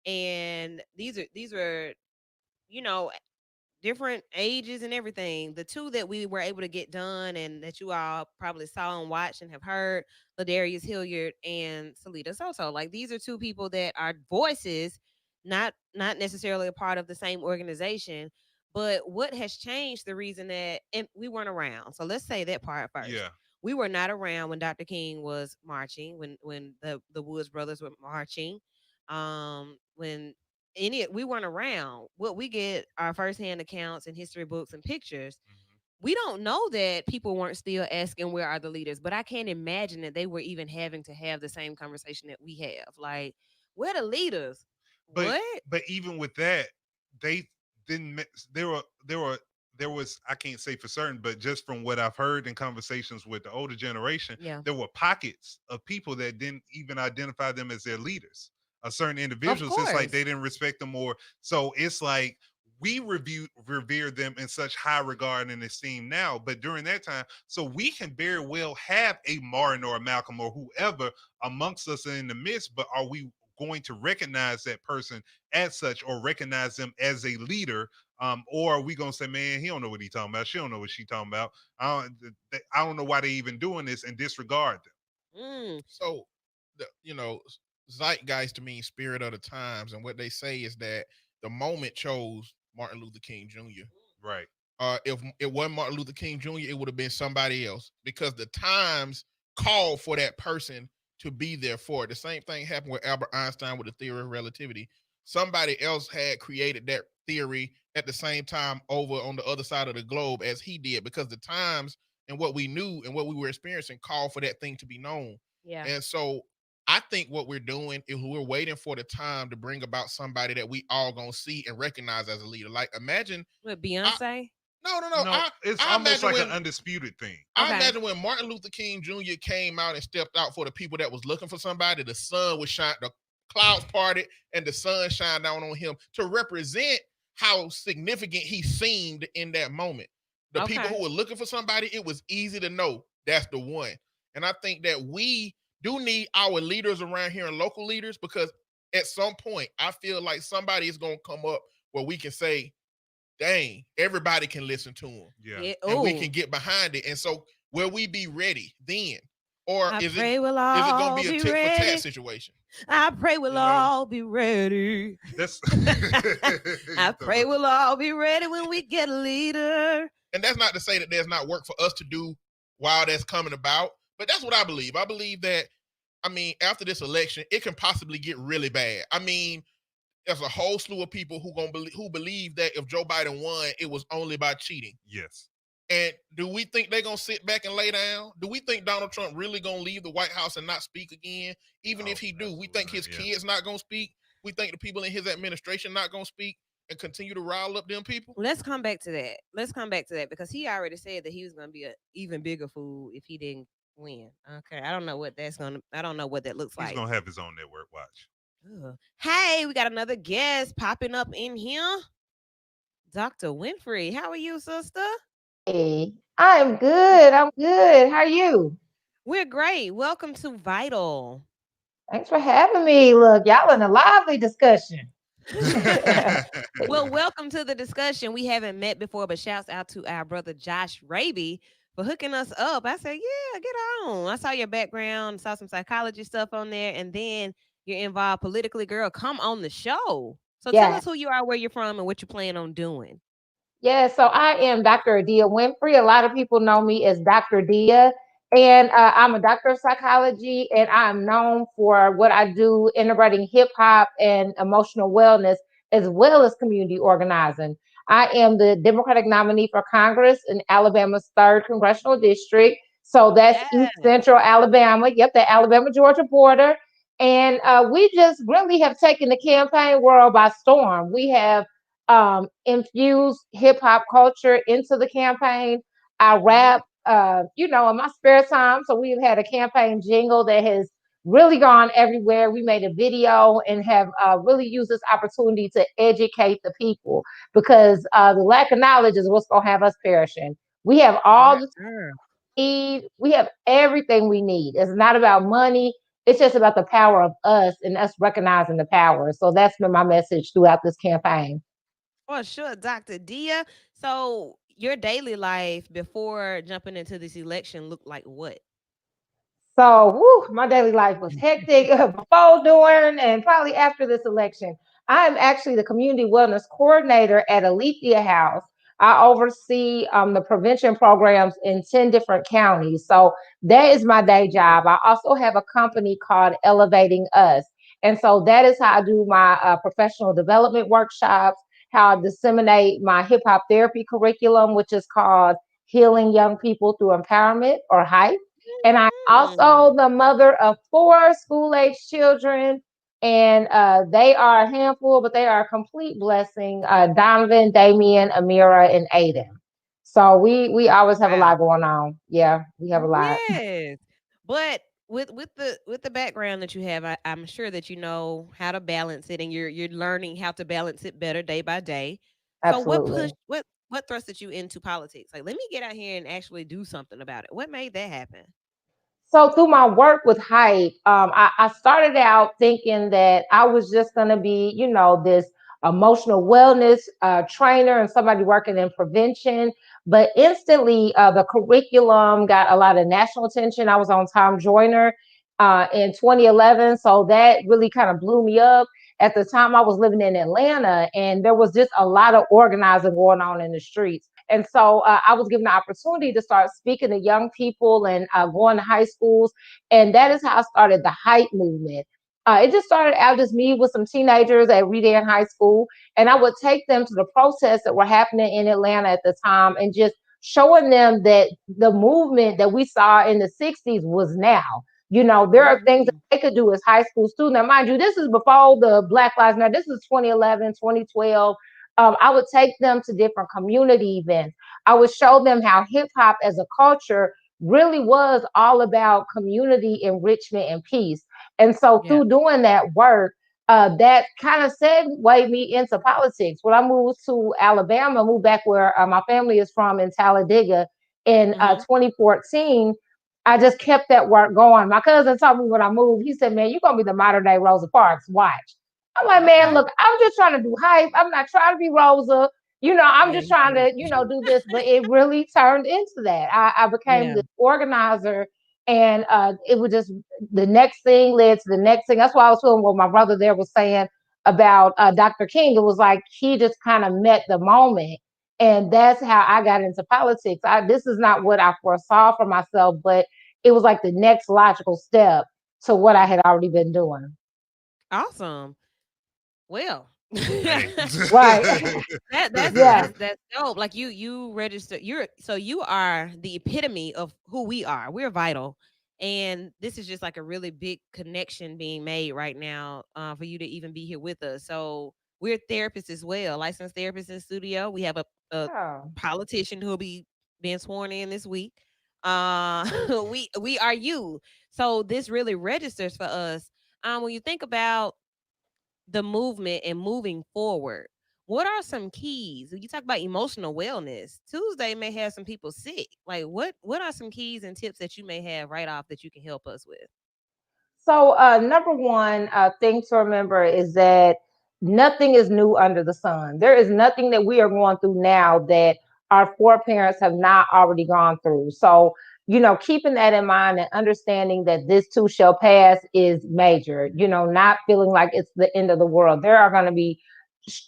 and these were different ages and everything. The two that we were able to get done and that you all probably saw and watched and have heard, Ladarius Hilliard and Salida Soto. Like, these are two people that are voices, not necessarily a part of the same organization. But what has changed, the reason that, and we weren't around. So let's say that part first. Yeah. We were not around when Dr. King was marching, when the Woods brothers were marching, when we weren't around. What we get are firsthand accounts and history books and pictures. We don't know that people weren't still asking where are the leaders, but I can't imagine that they were even having to have the same conversation that we have. Like, where the leaders? But What? but even with that, they didn't. There was, I can't say for certain, but just from what I've heard in conversations with the older generation, Yeah. there were pockets of people that didn't even identify them as their leaders. Certain individuals, it's like course. they didn't respect them more. So it's like we revere them in such high regard and esteem now, but during that time, so we can very well have a Martin or a Malcolm or whoever amongst us in the midst, but are we going to recognize that person as such or recognize them as a leader? Or are we gonna say, man, he don't know what he talking about, she don't know what she talking about, I don't know why they even doing this, and disregard them. So, zeitgeist to mean spirit of the times, and what they say is that the moment chose Martin Luther King Jr. Right. If it wasn't Martin Luther King Jr., it would have been somebody else, because the times called for that person to be there for it. The same thing happened with Albert Einstein with the theory of relativity. Somebody else had created that theory at the same time over on the other side of the globe as he did, because the times and what we knew and what we were experiencing called for that thing to be known. Yeah. And so I think what we're doing is we're waiting for the time to bring about somebody that we all gonna see and recognize as a leader. Like, imagine With Beyonce? no. It's I almost imagine like when- an undisputed thing. I Okay. imagine when Martin Luther King Jr. came out and stepped out for the people that was looking for somebody, the sun would shine, the clouds parted, and the sun shined down on him to represent how significant he seemed in that moment. The people Okay. who were looking for somebody, it was easy to know that's the one. And I think that we do need our leaders around here and local leaders, because at some point, I feel like somebody is going to come up where we can say, dang, everybody can listen to him. Yeah. And we Ooh. can get behind it. And so will we be ready then? Or I is pray we'll it all going to be a be tit for ready. tat situation? I pray we'll You know? all be ready. That's I pray we'll all be ready when we get a leader. And that's not to say that there's not work for us to do while that's coming about, but that's what I believe. I believe that, I mean, after this election, it can possibly get really bad. I mean, there's a whole slew of people who believe that if Joe Biden won, it was only by cheating. Yes. And do we think they're gonna sit back and lay down? Do we think Donald Trump really gonna leave the White House and not speak again? Even if he do, we think his kids not gonna speak. We think the people in his administration not gonna speak and continue to rile up them people. Let's come back to that because he already said that he was going to be an even bigger fool if he didn't win. Okay, I don't know what that looks He's like. gonna have his own network. Watch. Ugh. Hey, we got another guest popping up in here. Dr. Winfrey, how are you, sister? Hey, I'm good. I'm good. How are you? We're great. Welcome to Vital. Thanks for having me. Look, y'all in a lively discussion. Well, welcome to the discussion. We haven't met before, but shouts out to our brother Josh Raby for hooking us up. I said, yeah, get on. I saw your background, saw some psychology stuff on there, and then you're involved politically. Girl, come on the show. So tell Yeah. us who you are, where you're from, and what you plan on doing. Yeah, so I am Dr. Adia Winfrey. A lot of people know me as Dr. Dia, and I'm a doctor of psychology, and I'm known for what I do integrating hip hop and emotional wellness as well as community organizing. I am the Democratic nominee for Congress in Alabama's 3rd congressional district. So that's East Yes. Central Alabama. Yep, the Alabama-Georgia border. And we just really have taken the campaign world by storm. We have infuse hip hop culture into the campaign. I rap, in my spare time. So we've had a campaign jingle that has really gone everywhere. We made a video and have really used this opportunity to educate the people because the lack of knowledge is what's going to have us perishing. We have all the need. We have everything we need. It's not about money. It's just about the power of us and us recognizing the power. So that's been my message throughout this campaign. For sure, Dr. Dia. So your daily life before jumping into this election looked like what? So, my daily life was hectic before, during, and probably after this election. I'm actually the community wellness coordinator at Alethea House. I oversee the prevention programs in 10 different counties. So, that is my day job. I also have a company called Elevating Us. And so, that is how I do my professional development workshops, how I disseminate my hip hop therapy curriculum, which is called Healing Young People Through Empowerment or HYPE. And I'm also the mother of 4 school-age children, and they are a handful, but they are a complete blessing. Donovan, Damien, Amira, and Aiden. So we always have a Wow. lot going on. Yeah, we have a lot. Yes. But with the background that you have, I'm sure that you know how to balance it and you're learning how to balance it better day by day. So what pushed Absolutely. what thrusted you into politics? Like, let me get out here and actually do something about it. What made that happen? So through my work with Hype, I started out thinking that I was just going to be, this emotional wellness trainer and somebody working in prevention. But instantly, the curriculum got a lot of national attention. I was on Tom Joyner in 2011, so that really kind of blew me up. At the time, I was living in Atlanta, and there was just a lot of organizing going on in the streets. And so I was given the opportunity to start speaking to young people and going to high schools. And that is how I started the Hype movement. It just started out as me with some teenagers at Redan High School. And I would take them to the protests that were happening in Atlanta at the time and just showing them that the movement that we saw in the 60s was now. There are things that Mhm. they could do as high school students. Now, mind you, this is before the Black Lives Matter. This is 2011, 2012. I would take them to different community events. I would show them how hip hop as a culture really was all about community enrichment and peace. And so Yeah. through doing that work, that kind of segued me into politics. When I moved to Alabama, moved back where my family is from in Talladega in Mhm. 2014, I just kept that work going. My cousin told me when I moved, he said, "Man, you're going to be the modern day Rosa Parks. Watch." I'm like, man, Okay. look, I'm just trying to do Hype. I'm not trying to be Rosa. I'm Yeah, just you trying good. to, do this. But it really turned into that. I became Yeah. this organizer And it was just the next thing led to the next thing. That's why I was feeling what my brother there was saying about Dr. King. It was like he just kind of met the moment. And that's how I got into politics. This is not what I foresaw for myself, but it was like the next logical step to what I had already been doing. Awesome. Well, Hey. Right. Yeah. that's dope. Like you register. You are the epitome of who we are. We're vital, and this is just like a really big connection being made right now for you to even be here with us. So we're therapists as well, licensed therapists in studio. We have a Yeah. politician who will be being sworn in this week. We are you. So this really registers for us. When you think about the movement and moving forward, what are some keys? When you talk about emotional wellness, Tuesday may have some people sick. Like what are some keys and tips that you may have right off that you can help us with? So, number one thing to remember is that nothing is new under the sun. There is nothing that we are going through now that our foreparents have not already gone through. So, keeping that in mind and understanding that this too shall pass is major, not feeling like it's the end of the world. There are going to be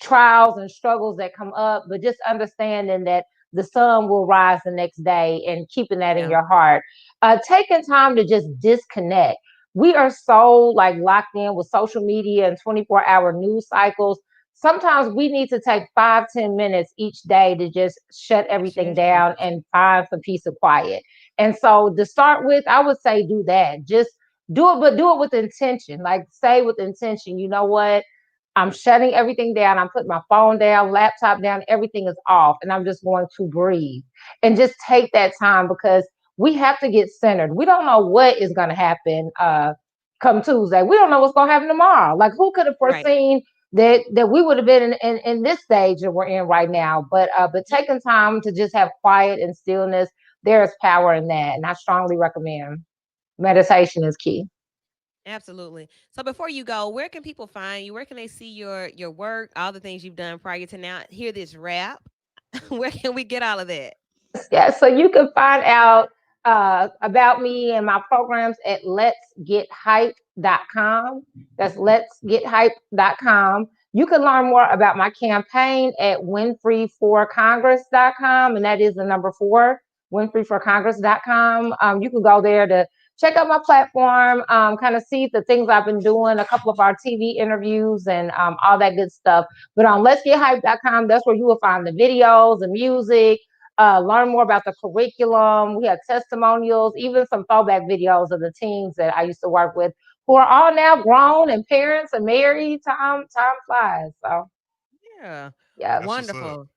trials and struggles that come up, but just understanding that the sun will rise the next day and keeping that in Yeah. your heart. Taking time to just disconnect. We are so like locked in with social media and 24-hour news cycles. Sometimes we need to take 5-10 minutes each day to just shut everything Share down space. and find some peace and quiet. And so to start with, I would say do that. Just do it, but do it with intention. Like say with intention, you know what? I'm shutting everything down. I'm putting my phone down, laptop down, everything is off, and I'm just going to breathe and just take that time because we have to get centered. We don't know what is going to happen come Tuesday. We don't know what's going to happen tomorrow. Like who could have Right. foreseen that we would have been in this stage that we're in right now? But taking time to just have quiet and stillness, there is power in that, and I strongly recommend meditation is key. Absolutely. So before you go, where can people find you? Where can they see your work, all the things you've done prior to now? Hear this rap. Where can we get all of that? Yeah, so you can find out about me and my programs at letsgethype.com. That's letsgethype.com. You can learn more about my campaign at winfreyforcongress.com, and that is the number 4, winfreyforcongress.com. You can go there to check out my platform, kind of see the things I've been doing, a couple of our TV interviews, and all that good stuff. But on letsgethype.com, that's where you will find the videos, the music, learn more about the curriculum. We have testimonials, even some throwback videos of the teams that I used to work with who are all now grown and parents and married. Time flies. So Yeah. yeah. That's what's up. Wonderful.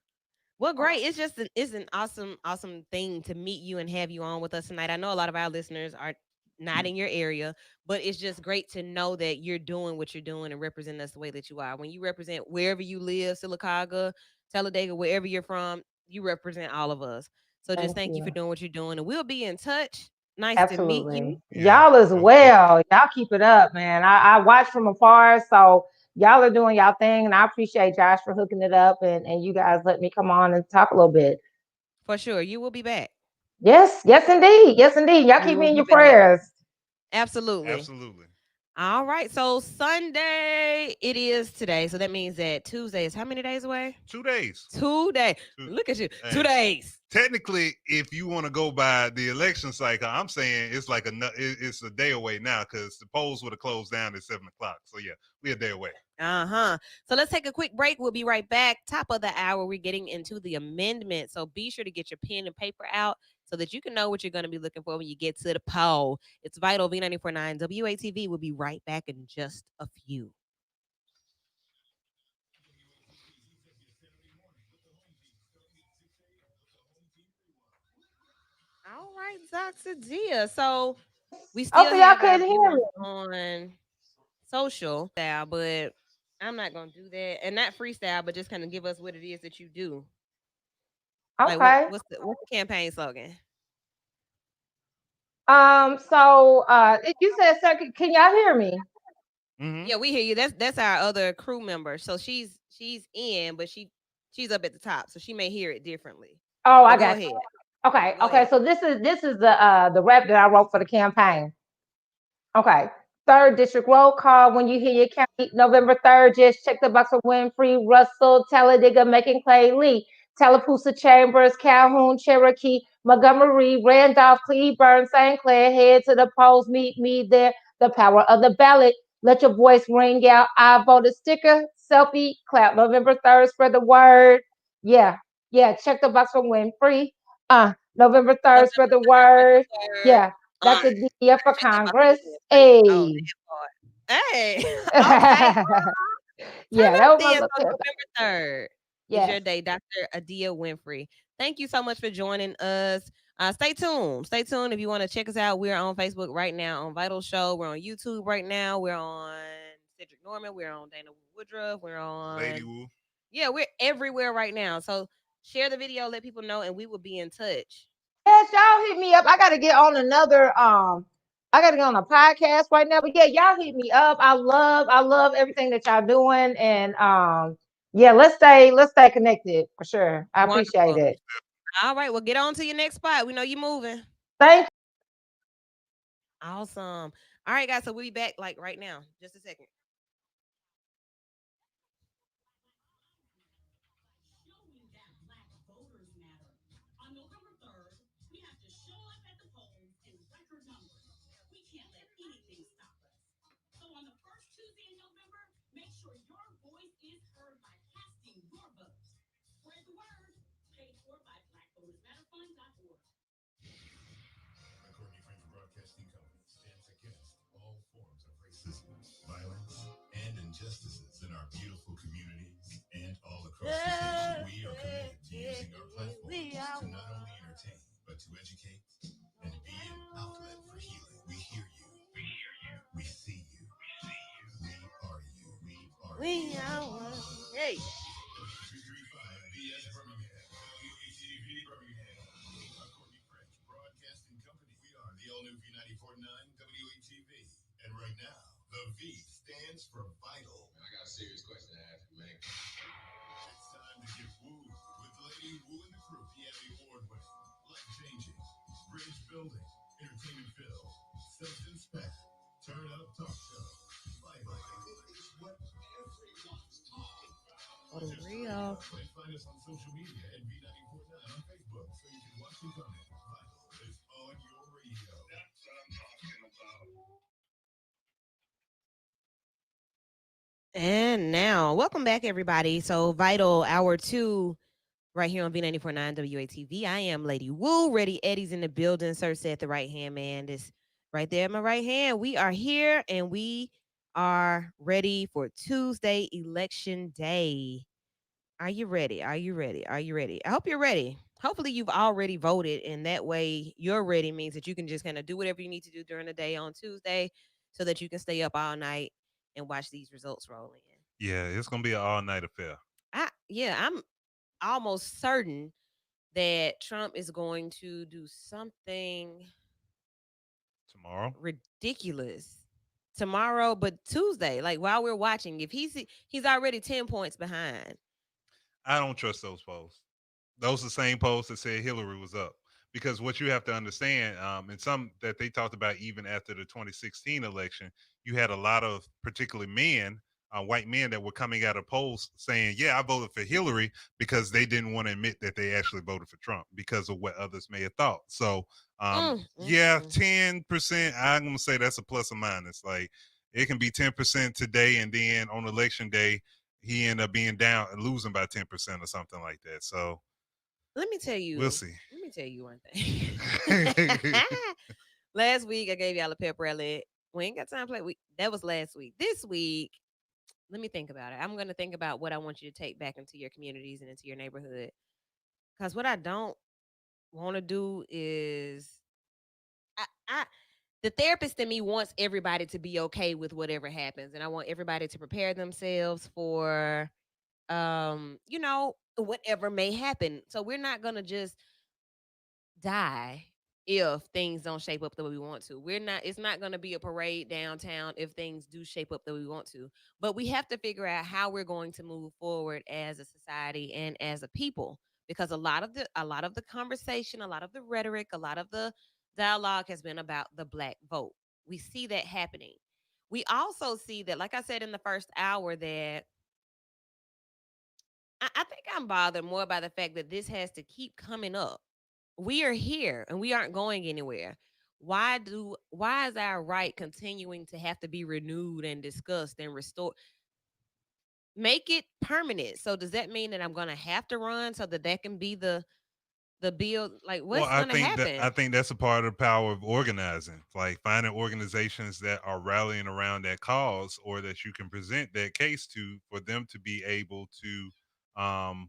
Well, great. It's an awesome thing to meet you and have you on with us tonight. I know a lot of our listeners are not in your area, but it's just great to know that you're doing what you're doing and representing us the way that you are. When you represent wherever you live, Sylacauga, Talladega, wherever you're from, you represent all of us. So just Thank thank you for you. doing what you're doing, and we'll be in touch. Nice to meet you. Absolutely. Yeah, Y'all as most definitely. well. Y'all keep it up, man. I watch from afar. So y'all are doing y'all thing. And I appreciate Josh for hooking it up and you guys let me come on and talk a little bit. For sure. You will be back. Yes, yes, indeed. Yes, indeed. Y'all We keep will me in be your back. prayers. Absolutely. Absolutely. All right. So Sunday it is today. So that means that Tuesday is how many days away? 2 days. 2 days. Two- Look at you. Hey. 2 days. Technically, if you want to go by the election cycle, I'm saying it's like it's a day away now because the polls would have closed down at 7 o'clock. So yeah, we're a day away. So let's take a quick break. We'll be right back. Top of the hour, we're getting into the amendment. So be sure to get your pen and paper out so that you can know what you're going to be looking for when you get to the poll. It's Vital V94.9 WATV. We'll be right back in just a few. All right, Zoxadia. So we Oh, still so y'all have our couldn't hear me. viewers on social style, but I'm not gonna do that. And not freestyle, but just kind of give us what it is that you do. Like Okay. what's the campaign slogan? So if you said sir, can y'all hear me? Mm-hmm. Yeah, we hear you. That's our other crew member. So she's in, but she's up at the top, so she may hear it differently. Oh, I But go got you. ahead. Okay, Go okay. ahead. So this is the rep that I wrote for the campaign. Okay. Third district roll call. When you hear your county, November 3rd, just check the box for Winfrey, Russell, Talladega, Macon, Clay, Lee, Tallapoosa, Chambers, Calhoun, Cherokee, Montgomery, Randolph, Cleburne, St. Clair. Head to the polls. Meet me there. The power of the ballot. Let your voice ring out. I voted sticker, selfie, clap. November 3rd, spread the word. Yeah, yeah. Check the box for Winfrey. November 3rd, spread November the 3rd, spread word. the word. Yeah, that's Uh, a DF for check the box Congress. for Winfrey. Oh, Hey. that part. Hey, okay. Yeah, Turn that up was my then. little So tip. November 3rd is Yes. your day, Dr. Adia Winfrey. Thank you so much for joining us. Stay tuned. Stay tuned if you want to check us out. We're on Facebook right now on Vital Show. We're on YouTube right now. We're on Cedric Norman. We're on Dana Woodruff. We're Lady on, Wu. yeah, we're everywhere right now. So share the video, let people know, and we will be in touch. Yes, y'all hit me up. I gotta get on another I gotta get on a podcast right now. But yeah, y'all hit me up. I love everything that y'all doing. And yeah, let's stay connected for sure. I appreciate Wonderful. it. All right. Well, get on to your next spot. We know you're moving. Thank Awesome. All right, guys. So we'll be back like right now. Just a second. The Courtney French Broadcasting Company stands against all forms of racism, violence, and injustices in our beautiful communities and all across the country. We are committed to using our platforms to not only entertain, but to educate and be an outlet for healing. We hear you. We see you. We are you. We are We you. are one. Hey. 235 BS Birmingham. WATV Birmingham. A Courtney French Broadcasting Company. We are the all new V94.9 WATV. And right now, the V stands for vital. I got a serious question to ask you, man. It's time to get wooed with Lady Wu and the crew. The Emmy Award winning, life changing, bridge building, entertainment filled, substance packed, turn up talk show. Vital. It's what everyone's talking about. For Just real. and find us on social media at V94.9 on Facebook so you can watch and comment. Vital is on your radio. That's what I'm talking about. And now, welcome back, everybody. So, Vital Hour 2, right here on V94.9 WATV. I am Lady Wu. Ready Eddie's in the building. Sir said the right hand man. This right there, my right hand. We are here and we are ready for Tuesday, Election Day. Are you ready? Are you ready? Are you ready? I hope you're ready. Hopefully, you've already voted, and that way, you're ready means that you can just kind of do whatever you need to do during the day on Tuesday so that you can stay up all night and watch these results roll in. Yeah, it's gonna be an all night affair I'm almost certain that Trump is going to do something tomorrow. ridiculous tomorrow, but Tuesday, like while we're watching, if he's already 10 points behind. I don't trust those polls. Those are the same polls that said Hillary was up. Because what you have to understand, and some that they talked about even after the 2016 election, you had a lot of particularly men, white men that were coming out of polls saying, "Yeah, I voted for Hillary," because they didn't want to admit that they actually voted for Trump because of what others may have thought. So, yeah, 10%. I'm gonna say that's a plus or minus. Like it can be 10% today, and then on election day, he ended up being down and losing by 10% or something like that. So Let me tell you. we'll see. Let me tell you one thing. Last week I gave y'all a pep rally. We ain't got time to play. That was last week. This week, let me think about it. I'm gonna think about what I want you to take back into your communities and into your neighborhood. Because what I don't want to do is I the therapist in me wants everybody to be okay with whatever happens, and I want everybody to prepare themselves for whatever may happen. So we're not gonna just die if things don't shape up the way we want to. It's not going to be a parade downtown if things do shape up the way we want to. But we have to figure out how we're going to move forward as a society and as a people because a lot of the conversation, a lot of the rhetoric, a lot of the dialogue has been about the black vote. We see that happening. We also see that, like I said in the first hour, that I think I'm bothered more by the fact that this has to keep coming up. We are here and we aren't going anywhere. Why is our right continuing to have to be renewed and discussed and restored? Make it permanent. So does that mean that I'm going to have to run so that can be the bill? Like, Well, what's going to happen? I think that's a part of the power of organizing, like finding organizations that are rallying around that cause, or that you can present that case to, for them to be able um,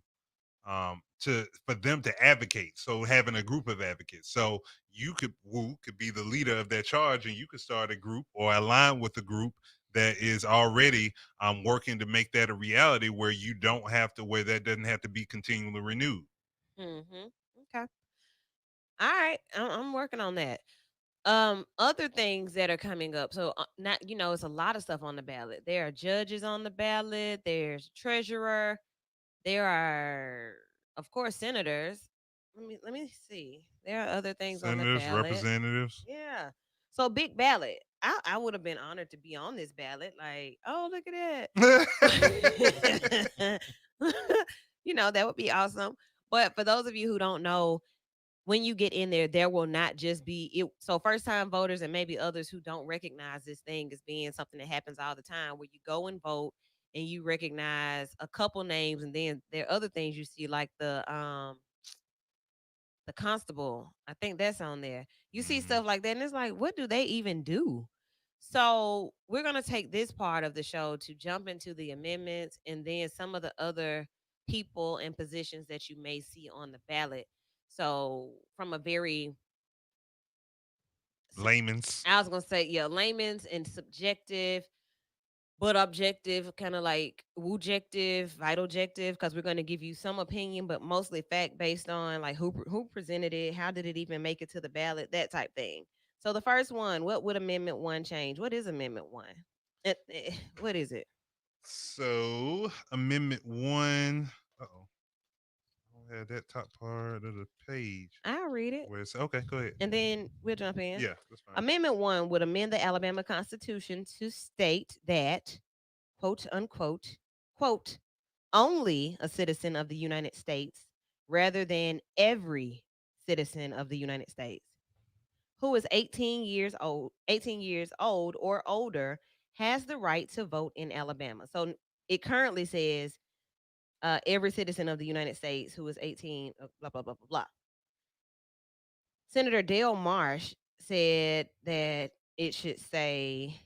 to for them to advocate. So having a group of advocates. So Wu could be the leader of that charge, and you could start a group or align with a group that is already working to make that a reality, where where that doesn't have to be continually renewed. Okay. All right. I'm working on that. Other things that are coming up. So not, it's a lot of stuff on the ballot. There are judges on the ballot. There's treasurer. There are, of course, senators. Let me see. There are other things on the Senators, ballot. representatives. Yeah. So big ballot. I would have been honored to be on this ballot. Like, oh, look at that. That would be awesome. But for those of you who don't know, when you get in there will not just be it. So first time voters and maybe others who don't recognize this thing as being something that happens all the time, where you go and vote and you recognize a couple names, and then there are other things you see, like the constable. I think that's on there. You see stuff like that, and it's like, what do they even do? So we're gonna take this part of the show to jump into the amendments and then some of the other people and positions that you may see on the ballot. So from a very Layman's. I was gonna say, yeah, layman's and subjective but objective, kind of like woojective, vitalobjective, because we're going to give you some opinion, but mostly fact based on like who presented it, how did it even make it to the ballot, that type thing. So the first one, what would Amendment 1 change? What is Amendment 1? What is it? So Amendment 1. Uh-oh. I don't have that top part of the page. I'll read it. Where it's okay, go ahead. And then we'll jump in. Yeah, that's fine. Amendment 1 would amend the Alabama Constitution to state that, quote unquote, quote, only a citizen of the United States, rather than every citizen of the United States, who is 18 years old or older, has the right to vote in Alabama. So it currently says every citizen of the United States who is 18, blah, blah, blah, blah, blah. Senator Dale Marsh said that it should say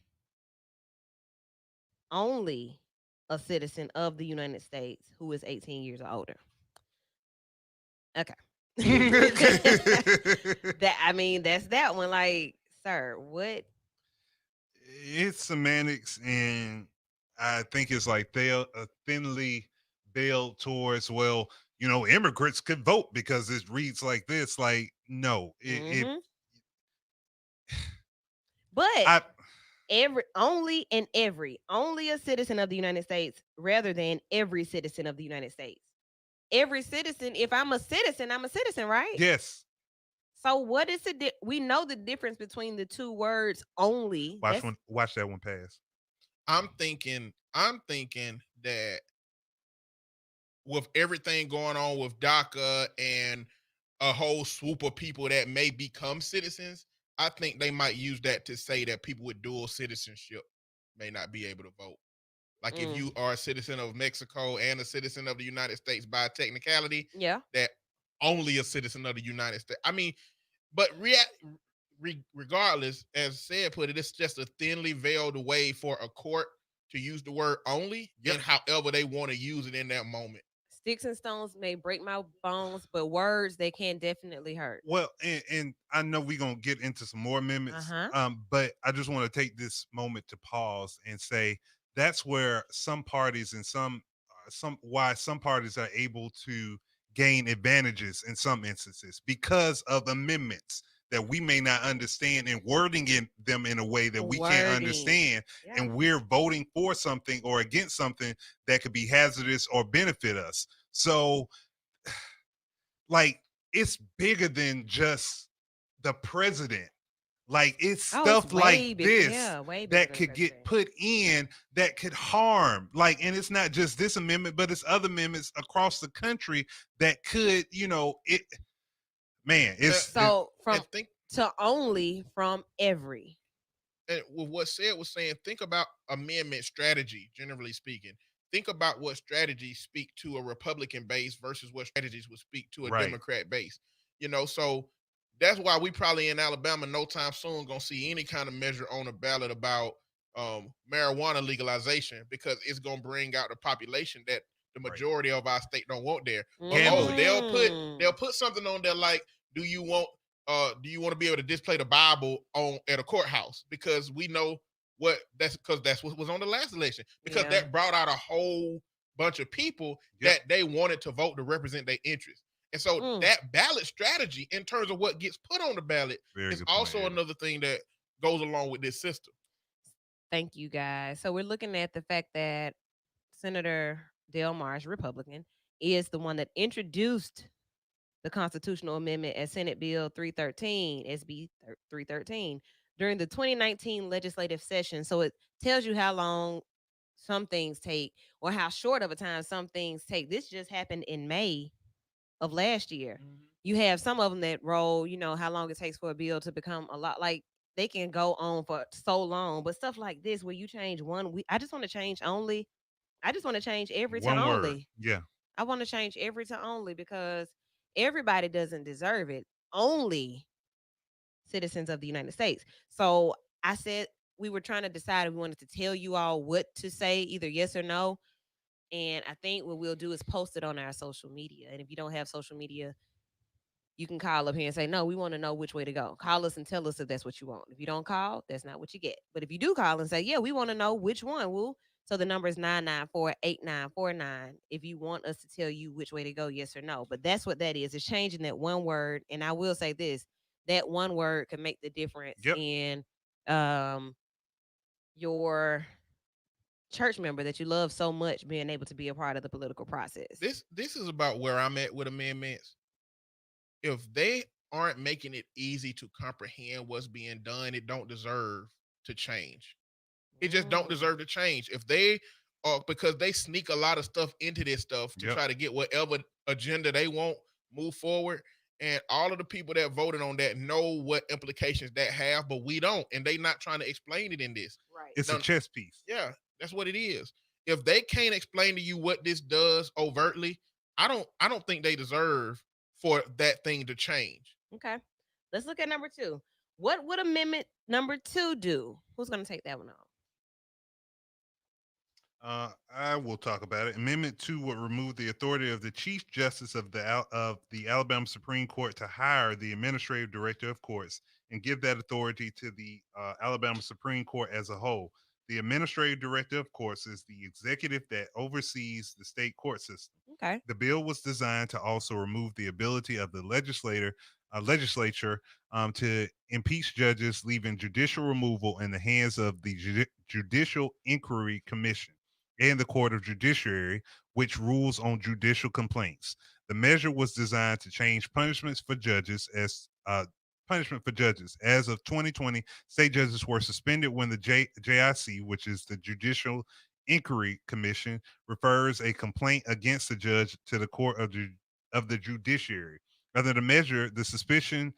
only a citizen of the United States who is 18 years or older. Okay. That's that one. Like, sir, what? It's semantics, and I think it's like they'll thinly veiled towards, well, immigrants could vote because it reads like this. Like, no, but only a citizen of the United States, rather than every citizen of the United States. Every citizen, if I'm a citizen, right? Yes. So what is it? We know the difference between the two words only. Watch that one pass. I'm thinking that with everything going on with DACA and a whole swoop of people that may become citizens, I think they might use that to say that people with dual citizenship may not be able to vote. Like if you are a citizen of Mexico and a citizen of the United States by technicality, that only a citizen of the United States. I mean, but regardless, as said, it's just a thinly veiled way for a court to use the word only and however they want to use it in that moment. Sticks and stones may break my bones, but words, they can definitely hurt. Well, and I know we're going to get into some more amendments, but I just want to take this moment to pause and say that's where some parties and some parties are able to gain advantages in some instances because of amendments that we may not understand and wording them in a way that we can't understand. And we're voting for something or against something that could be hazardous or benefit us. So like it's bigger than just the president. Like it's Oh, it's stuff way like big. this Yeah, way bigger that than could get president. put in that could harm. Like, and it's not just this amendment, but it's other amendments across the country that could, it. Man, it's So from And think to only from every. and with what said was saying, think about amendment strategy, generally speaking. Think about what strategies speak to a Republican base versus what strategies would speak to a Right. Democrat base. So that's why we probably in Alabama no time soon gonna see any kind of measure on the ballot about marijuana legalization, because it's gonna bring out the population that the Right. majority of our state don't want there. But Gambling. they'll put something on there like, do you want to be able to display the Bible on at a courthouse? Because we know that's what was on the last election. Because Yeah. that brought out a whole bunch of people Yep. that they wanted to vote to represent their interests. And so that ballot strategy in terms of what gets put on the ballot Very is good point, also Eddie. another thing that goes along with this system. Thank you, guys. So we're looking at the fact that Senator Del Marsh, Republican, is the one that introduced the constitutional amendment as Senate Bill 313, SB 313, during the 2019 legislative session. So it tells you how long some things take or how short of a time some things take. This just happened in May of last year. You have some of them that roll, how long it takes for a bill to become a lot, like they can go on for so long. But stuff like this, where you change one week, I just want to change only. I just want to change every to One word. only. Yeah. I want to change every to only because everybody doesn't deserve it. Only citizens of the United States. So I said we were trying to decide if we wanted to tell you all what to say, either yes or no. And I think what we'll do is post it on our social media. And if you don't have social media, you can call up here and say, no, we want to know which way to go. Call us and tell us if that's what you want. If you don't call, that's not what you get. But if you do call and say, yeah, we want to know which one, so the number is 994-8949 if you want us to tell you which way to go, yes or no. But that's what that is. It's changing that one word. And I will say this, that one word can make the difference Yep. in your church member that you love so much being able to be a part of the political process. This is about where I'm at with amendments. If they aren't making it easy to comprehend what's being done, it don't deserve to change. It just don't deserve to change. If they are, because they sneak a lot of stuff into this stuff to Yep. try to get whatever agenda they want move forward. And all of the people that voted on that know what implications that have, but we don't. And they not trying to explain it in this. Right. It's a chess piece. Yeah, that's what it is. If they can't explain to you what this does overtly, I don't think they deserve for that thing to change. Okay. Let's look at number 2. What would amendment number 2 do? Who's going to take that one on? I will talk about it. Amendment 2 would remove the authority of the Chief Justice of the Alabama Supreme Court to hire the Administrative Director of Courts and give that authority to the Alabama Supreme Court as a whole. The Administrative Director of Courts is the executive that oversees the state court system. Okay. The bill was designed to also remove the ability of the legislature to impeach judges, leaving judicial removal in the hands of the Judicial Inquiry Commission and the Court of Judiciary, which rules on judicial complaints. The measure was designed to change punishment for judges. As of 2020, state judges were suspended when the JIC, which is the Judicial Inquiry Commission, refers a complaint against the judge to the Court of the Judiciary. Under the measure, the suspension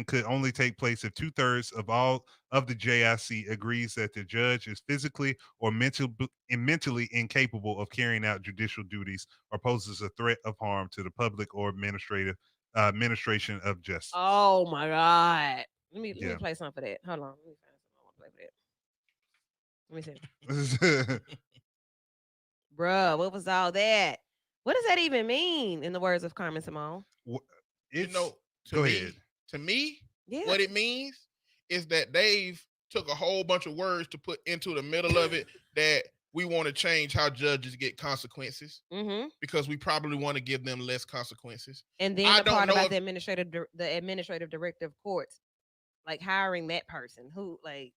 could only take place if 2/3 of all of the JIC agrees that the judge is physically or mentally incapable of carrying out judicial duties or poses a threat of harm to the public or administration of justice. Oh my God. Let me Yeah. play something for that. Hold on. Let me find something I want to play for that. Let me see. Bruh, what was all that? What does that even mean in the words of Carmen Simone? It's, To go me, ahead. To me, Yeah. what it means is that they've took a whole bunch of words to put into the middle of it that we want to change how judges get consequences Mm-hmm. because we probably want to give them less consequences. And then I the don't part know about if- the administrative director of courts, like hiring that person who Like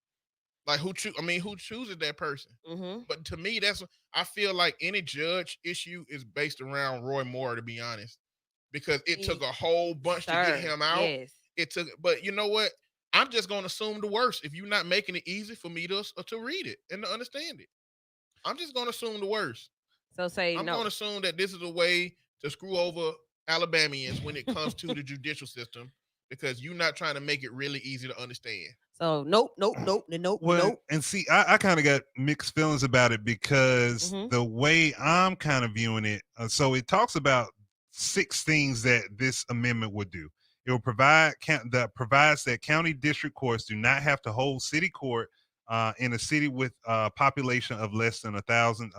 who chooses that person? mm-hmm. But to me, I feel like any judge issue is based around Roy Moore, to be honest. because it took a whole bunch to get him out. Yes. It took, but you know what? I'm just going to assume the worst. If you're not making it easy for me to read it and to understand it, I'm just going to assume the worst. So say I'm no. going to assume that this is a way to screw over Alabamians when it comes to the judicial system, because you're not trying to make it really easy to understand. So nope. Well, and see, I kind of got mixed feelings about it because the way I'm kind of viewing it, so it talks about 6 things that this amendment would do. It will provides that county district courts do not have to hold city court in a city with a population of less than 1,000.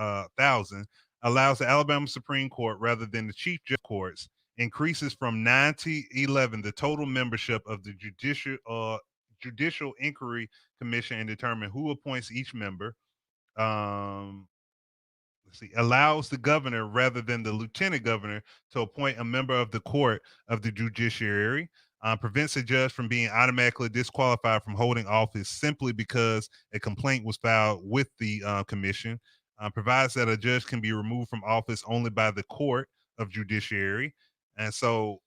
Allows the Alabama Supreme Court rather than the Chief Judge courts, increases from 9 to 11 the total membership of the Judicial Inquiry Commission and determine who appoints each member. Allows the governor rather than the lieutenant governor to appoint a member of the court of the judiciary. Prevents a judge from being automatically disqualified from holding office simply because a complaint was filed with the commission. Provides that a judge can be removed from office only by the court of judiciary. And so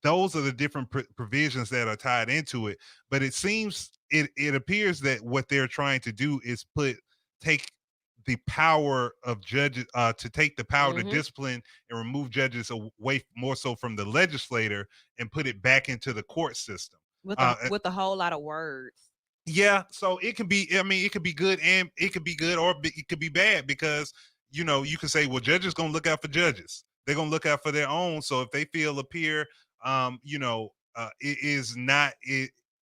those are the different provisions that are tied into it. But it seems, it appears that what they're trying to do is take the power of judges, to take the power to discipline and remove judges away more so from the legislator and put it back into the court system. With a whole lot of words. Yeah, so it can be, I mean, it could be good and it could be good, or it could be bad, because, you know, you can say, well, judges going to look out for judges. They're going to look out for their own. So if they feel it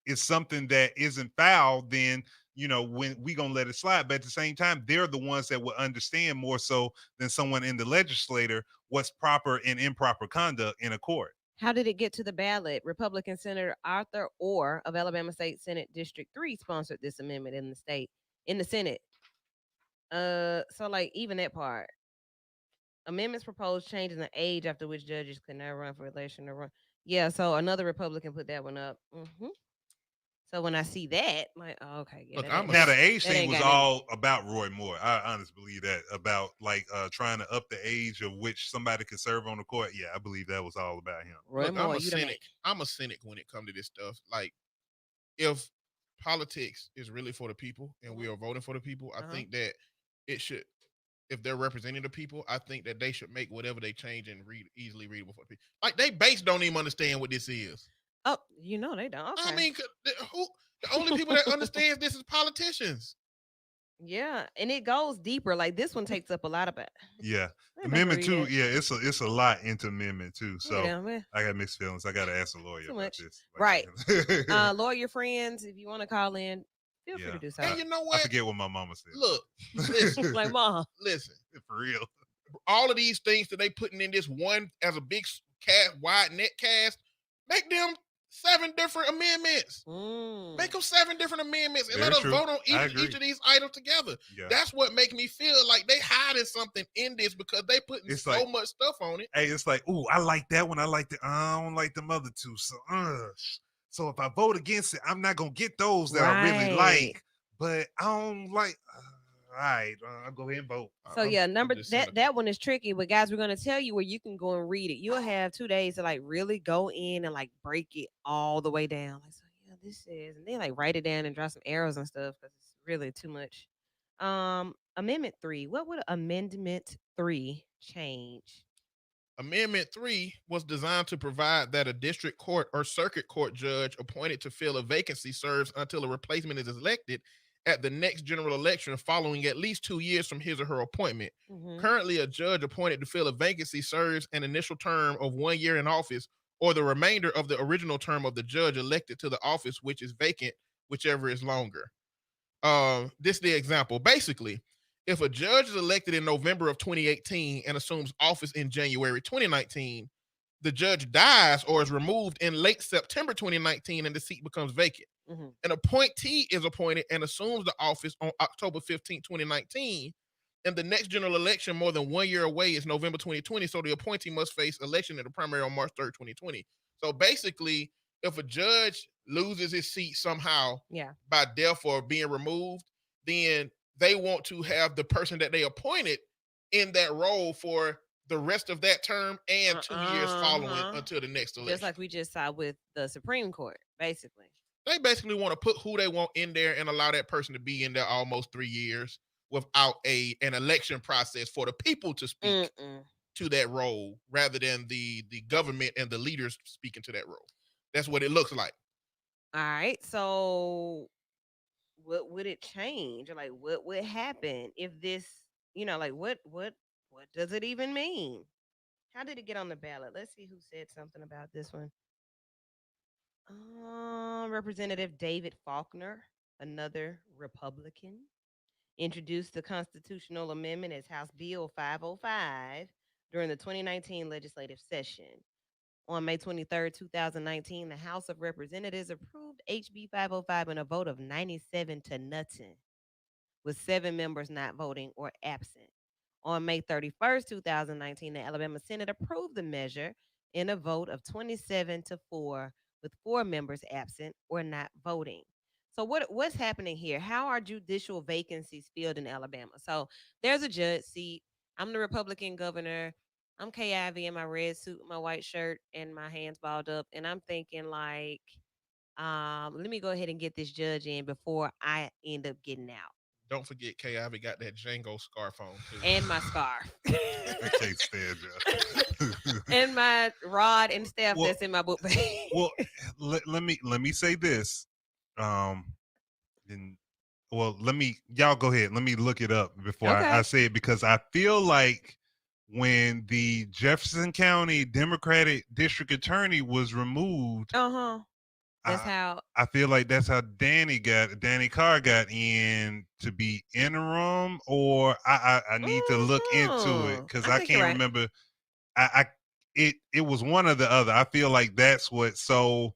is something that isn't foul, then, you know, when we going to let it slide. But at the same time, they're the ones that will understand more so than someone in the legislature what's proper and improper conduct in a court. How did it get to the ballot? Republican Senator Arthur Orr of Alabama State Senate District 3 sponsored this amendment in the Senate. So like even that part. Amendments proposed changing the age after which judges could now run for election or run. Yeah, so another Republican put that one up. So when I see that, I'm like, oh, okay. Yeah, Look, now the age thing was all about Roy Moore. I honestly believe that, about like trying to up the age of which somebody could serve on the court. Yeah, I believe that was all about him. Roy Moore, I'm a cynic. I'm a cynic when it comes to this stuff. Like, if politics is really for the people and we are voting for the people, I think that it should, if they're representing the people, I think that they should make whatever they change and easily readable for the people. Like, they base don't even understand what this is. Oh, you know they don't. Okay. I mean, the only people that understands this is politicians. Yeah, and it goes deeper. Like this one takes up a lot of it. Yeah, Amendment 2. Yeah, it's a lot into Amendment 2. So I got mixed feelings. I got to ask a lawyer about this. Right. Lawyer friends, if you want to call in, feel free to do so. And you know what? I forget what my mama said. Look, listen, like mom. Listen, for real. All of these things that they putting in this one as a big wide net cast, make them 7 different amendments. Make them 7 different amendments and let us vote on each of these items together. Yeah. That's what makes me feel like they hiding something in this, because they putting so much stuff on it. Hey, it's like, ooh, I like that one. I don't like them other 2. So if I vote against it, I'm not gonna get those that I really like. But I don't like. All right, I'll go ahead and vote. So yeah, that one is tricky, but guys, we're gonna tell you where you can go and read it. You'll have 2 days to like really go in and like break it all the way down. Like, so yeah, this is, and then like write it down and draw some arrows and stuff, because it's really too much. Amendment 3. What would Amendment 3 change? Amendment 3 was designed to provide that a district court or circuit court judge appointed to fill a vacancy serves until a replacement is elected at the next general election following at least 2 years from his or her appointment. Currently, a judge appointed to fill a vacancy serves an initial term of 1 year in office, or the remainder of the original term of the judge elected to the office which is vacant, whichever is longer. This is the example. Basically, if a judge is elected in November of 2018 and assumes office in January 2019, the judge dies or is removed in late September 2019 and the seat becomes vacant. An appointee is appointed and assumes the office on October 15, 2019, and the next general election more than 1 year away is November 2020, so the appointee must face election in the primary on March 3rd, 2020. So basically, if a judge loses his seat somehow by death or being removed, then they want to have the person that they appointed in that role for the rest of that term and 2 years following Uh-huh. until the next election. Just like we just saw with the Supreme Court, basically. They basically want to put who they want in there and allow that person to be in there almost 3 years without an election process for the people to speak to that role rather than the government and the leaders speaking to that role. That's what it looks like. All right. So what would it change? Or like what would happen if this, like what does it even mean? How did it get on the ballot? Let's see who said something about this one. Representative David Faulkner, another Republican, introduced the constitutional amendment as House Bill 505 during the 2019 legislative session. On May 23rd, 2019, the House of Representatives approved HB 505 in a vote of 97 to nothing, with 7 members not voting or absent. On May 31st, 2019, the Alabama Senate approved the measure in a vote of 27 to 4, with 4 members absent or not voting. So what's happening here? How are judicial vacancies filled in Alabama? So there's a judge seat. I'm the Republican governor. I'm KIV in my red suit, my white shirt, and my hands balled up. And I'm thinking like, let me go ahead and get this judge in before I end up getting out. Don't forget, KIV got that Django scarf on too. And my scarf. I can't stand you. And my rod and staff Well- that's in my book bag. Well, let me say this. And y'all go ahead. Let me look it up before Okay. I say it, because I feel like when the Jefferson County Democratic District Attorney was removed, Uh-huh. That's I- how I feel like that's how Danny Carr got in to be interim, or I need to look into it because I I think you're can't right. remember. It was one or the other. I feel like that's what. So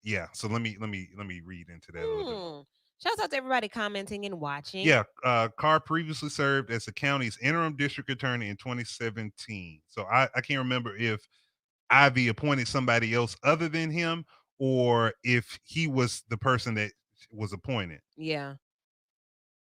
yeah. So let me read into that a little bit more. Shouts out to everybody commenting and watching. Yeah, Carr previously served as the county's interim district attorney in 2017. So I can't remember if Ivy appointed somebody else other than him, or if he was the person that was appointed. Yeah.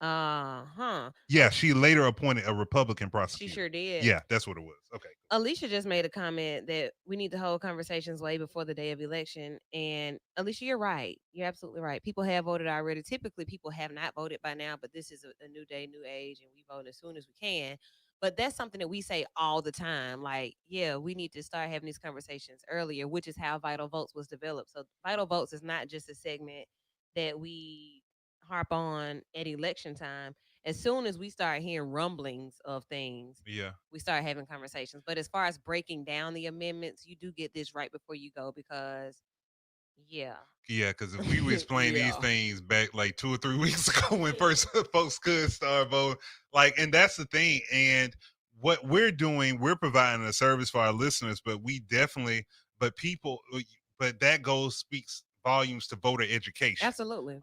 Uh-huh. Yeah, she later appointed a Republican She prosecutor. sure did. Yeah, that's what it was. Okay. Alicia just made a comment that we need to hold conversations way before the day of election. And Alicia, you're right. You're absolutely right. People have voted already. Typically, people have not voted by now, but this is a new day, new age, and we vote as soon as we can. But that's something that we say all the time. Like, yeah, we need to start having these conversations earlier, which is how Vital Votes was developed. So Vital Votes is not just a segment that we harp on at election time. As soon as we start hearing rumblings of things, Yeah. we start having conversations. But as far as breaking down the amendments, you do get this right before you go because, yeah. Yeah, because if we were explaining these Yeah. things back like 2 or 3 weeks ago when first folks could start voting, like, and that's the thing. And what we're doing, we're providing a service for our listeners, but that speaks volumes to voter education. Absolutely.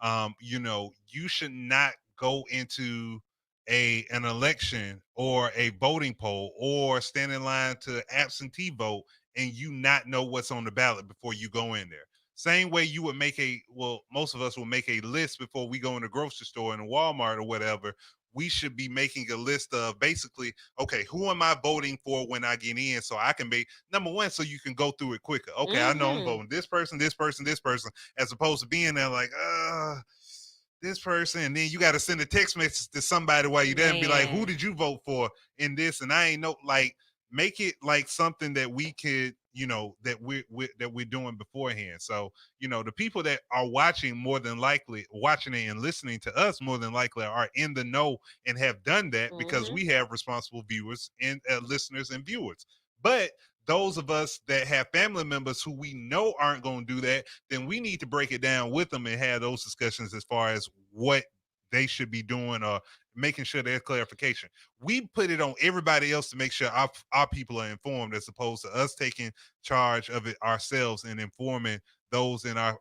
You should not go into an election or a voting poll or stand in line to absentee vote and you not know what's on the ballot before you go in there. Same way you would most of us will make a list before we go in the grocery store in a Walmart or whatever. We should be making a list of basically, okay, who am I voting for when I get in, so I can be number one, so you can go through it quicker. Okay, I know I'm voting this person, this person, this person, as opposed to being there like, this person, and then you got to send a text message to somebody while you're there and be like, who Man. did you vote for in this? And I ain't know, like, make it like something that we could, that we're doing beforehand. So, the people that are watching it and listening to us more than likely are in the know and have done that because Mhm. we have responsible viewers and listeners and viewers. But those of us that have family members who we know aren't going to do that, then we need to break it down with them and have those discussions as far as what they should be doing or making sure there's clarification. We put it on everybody else to make sure our people are informed, as opposed to us taking charge of it ourselves and informing those in our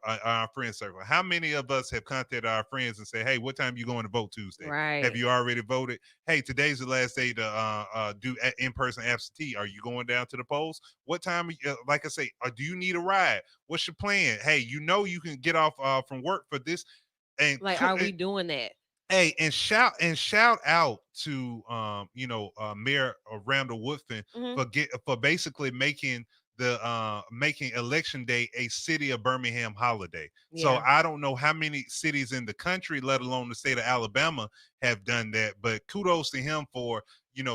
friend circle. How many of us have contacted our friends and say, hey, what time you going to vote Tuesday? Right. Have you already voted? Hey, today's the last day to do in-person absentee. Are you going down to the polls? What time, like I say, do you need a ride? What's your plan? Hey, you can get off from work for this. And Like, are we doing that? Hey, and shout out to Mayor Randall Woodfin Mhm. for basically making election day a city of Birmingham holiday. So Yeah. I don't know how many cities in the country, let alone the state of Alabama, have done that. But kudos to him for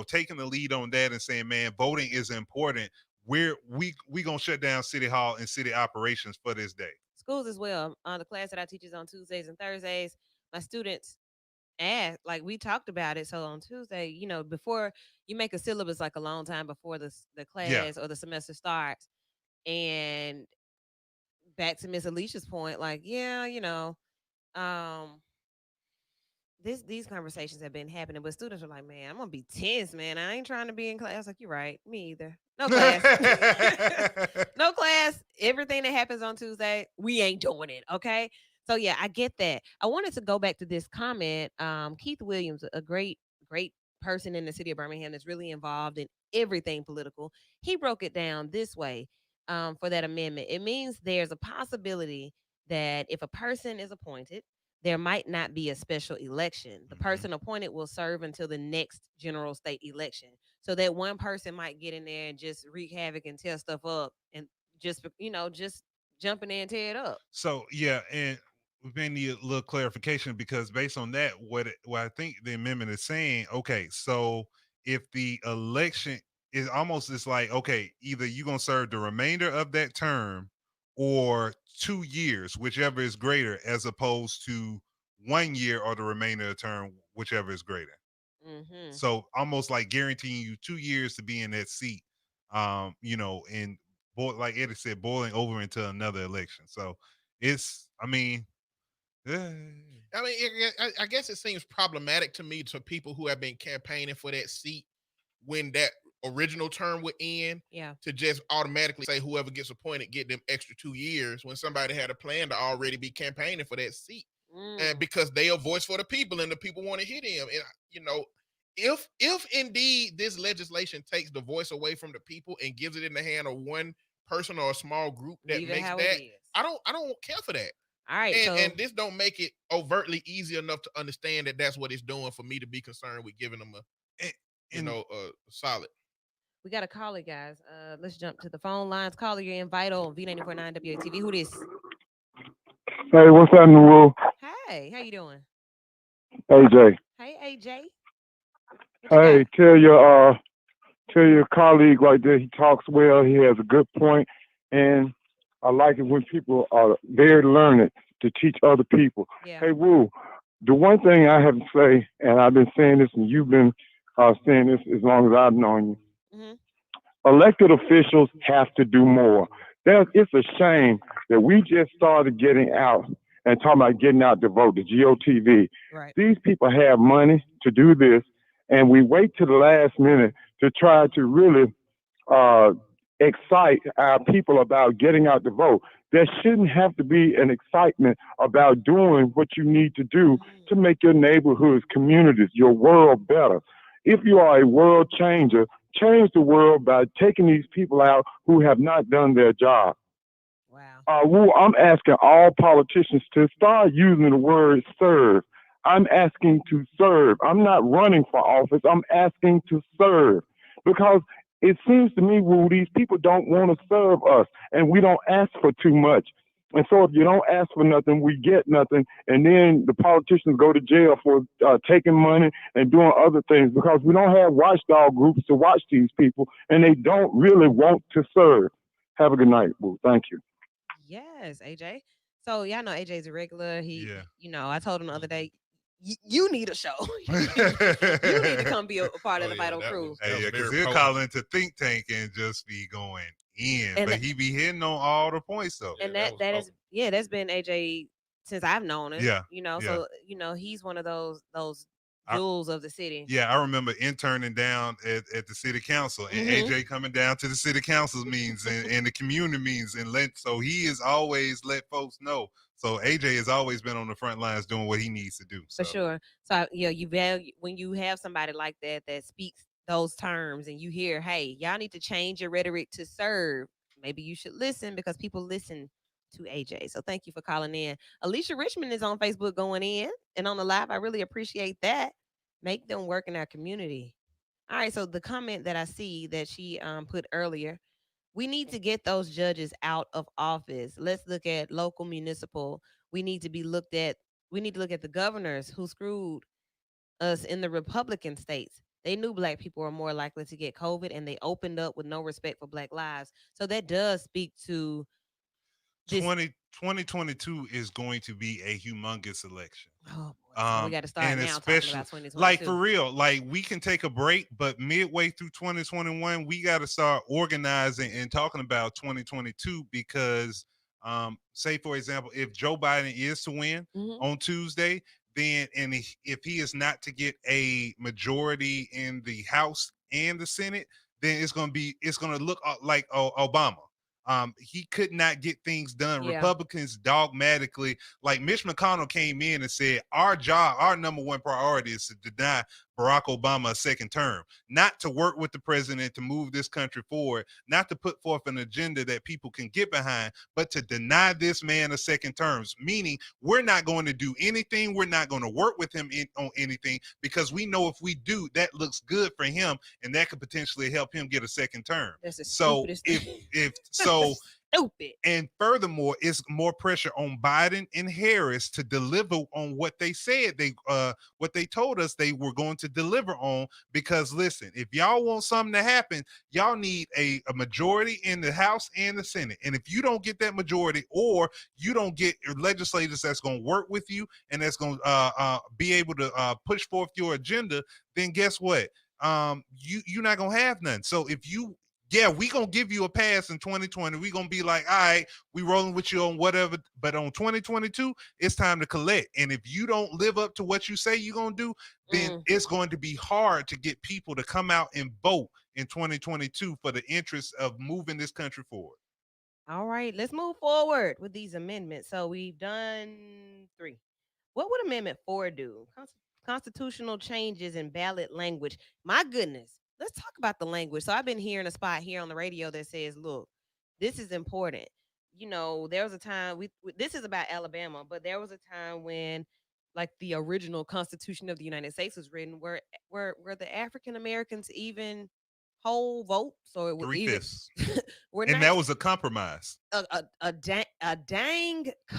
taking the lead on that and saying, man, voting is important. We gonna shut down city hall and city operations for this day. Schools as well. The class that I teach is on Tuesdays and Thursdays. My students asked, like we talked about it. So on Tuesday, before you make a syllabus, like a long time before the Yeah. class or the semester starts, and back to Miss Alicia's point, like yeah, um, these conversations have been happening, but students are like, man, I'm gonna be tense, man. I ain't trying to be in class. Like, you're right, me either. No class. No class. Everything that happens on Tuesday, we ain't doing it. Okay. So yeah, I get that. I wanted to go back to this comment. Keith Williams, a great person in the city of Birmingham that's really involved in everything political. He broke it down this way for that amendment. It means there's a possibility that if a person is appointed, there might not be a special election. The Mhm. person appointed will serve until the next general state election. So that one person might get in there and just wreak havoc and tear stuff up and just jumping in and tear it up. So yeah, and we may need a little clarification because based on that, what I think the amendment is saying, okay, so if the election is almost it's like, okay, either you're gonna serve the remainder of that term or 2 years, whichever is greater, as opposed to 1 year or the remainder of the term, whichever is greater. Mm-hmm. So almost like guaranteeing you 2 years to be in that seat. And like Eddie said, boiling over into another election. So I mean, eh, I mean, I guess it seems problematic to me to people who have been campaigning for that seat when that original term would end Yeah. to just automatically say whoever gets appointed get them extra 2 years when somebody had a plan to already be campaigning for that seat. And Mm. because they are voice for the people and the people want to hear them. And if indeed this legislation takes the voice away from the people and gives it in the hand of one person or a small group that Leave it makes how that, it is. I don't care for that. All right. And So and this don't make it overtly easy enough to understand that that's what it's doing for me to be concerned with giving them and, and a solid. we got a caller, guys. Let's jump to the phone lines. Caller, you're in Vital on V949 WATV. Who this? Hey, what's happening, Will? Hey, how you doing? AJ. Hey, AJ. What you Hey, got? tell your colleague right there. He talks well. He has a good point, and I like it when people are very learned to teach other people. Yeah. Hey, Woo. The one thing I have to say, and I've been saying this, and you've been saying this as long as I've known you. Mm-hmm. Elected officials have to do more. It's a shame that we just started getting out and talking about getting out to vote, the GOTV. Right. These people have money to do this, and we wait to the last minute to try to really uh, excite our people about getting out to vote. There shouldn't have to be an excitement about doing what you need to do to make your neighborhoods, communities, your world better. If you are a world changer, change the world by taking these people out who have not done their job. Wow. Woo, I'm asking all politicians to start using the word serve. I'm asking to serve. I'm not running for office. I'm asking to serve because it seems to me, Woo, these people don't want to serve us and we don't ask for too much. And so if you don't ask for nothing, we get nothing. And then the politicians go to jail for taking money and doing other things because we don't have watchdog groups to watch these people and they don't really want to serve. Have a good night, Woo. Thank you. Yes, AJ. So y'all know AJ's a regular. yeah. I told him the other day, you need a show. You need to come be a part of Oh, the yeah, Vital that crew. was- Hey, yeah, because very he'll potent. call into think tank and just be going in, And but he be hitting on all the points though. and Yeah, that that that was is that's been AJ since I've known him. Yeah, yeah. So he's one of those I- jewels of the city. Yeah, I remember interning down at the city council and Mhm. AJ coming down to the city council meetings and the community meetings so he is always let folks know. So AJ has always been on the front lines doing what he needs to do. For So sure. So you value when you have somebody like that speaks those terms, and you hear, hey, y'all need to change your rhetoric to serve. Maybe you should listen because people listen to AJ. So thank you for calling in. Alicia Richmond is on Facebook going in and on the live. I really appreciate that. Make them work in our community. All right. So the comment that I see that she put earlier, we need to get those judges out of office. Let's look at local municipal. We need to be looked at. We need to look at the governors who screwed us in the Republican states. They knew black people were more likely to get COVID and they opened up with no respect for black lives. So that does speak to this. 2022 is going to be a humongous election. Oh boy. So we got to start and now talking especially about 2022. like for real, like we can take a break, but midway through 2021, we got to start organizing and talking about 2022 because, say for example, if Joe Biden is to win Mhm. on Tuesday, then and if he is not to get a majority in the House and the Senate, then it's going to look like Obama. He could not get things done. Yeah. Republicans dogmatically, like Mitch McConnell came in and said, our job, our number one priority is to deny Barack Obama a second term, not to work with the president to move this country forward, not to put forth an agenda that people can get behind, but to deny this man a second term, meaning we're not going to do anything. We're not going to work with him on anything because we know if we do, that looks good for him and that could potentially help him get a second term. That's the So stupidest if thing. if so Stupid. and furthermore, it's more pressure on Biden and Harris to deliver on what they said what they told us they were going to deliver on. Because listen, if y'all want something to happen, y'all need a majority in the House and the Senate. And if you don't get that majority, or you don't get legislators that's going to work with you and that's going to be able to push forth your agenda, then guess what? You're not gonna have none. So if you we gonna give you a pass in 2020. We gonna be like, all right, we rolling with you on whatever. But on 2022, it's time to collect. And if you don't live up to what you say you're gonna do, then it's going to be hard to get people to come out and vote in 2022 for the interest of moving this country forward. All right, let's move forward with these amendments. So we've done 3. What would Amendment 4 do? Constitutional changes in ballot language. My goodness, let's talk about the language. So I've been hearing a spot here on the radio that says, look, this is important. You know, there was a time this is about Alabama, but there was a time when like the original Constitution of the United States was written where the African Americans even whole vote. So it was even 3/5, we're and not that was a compromise. a dang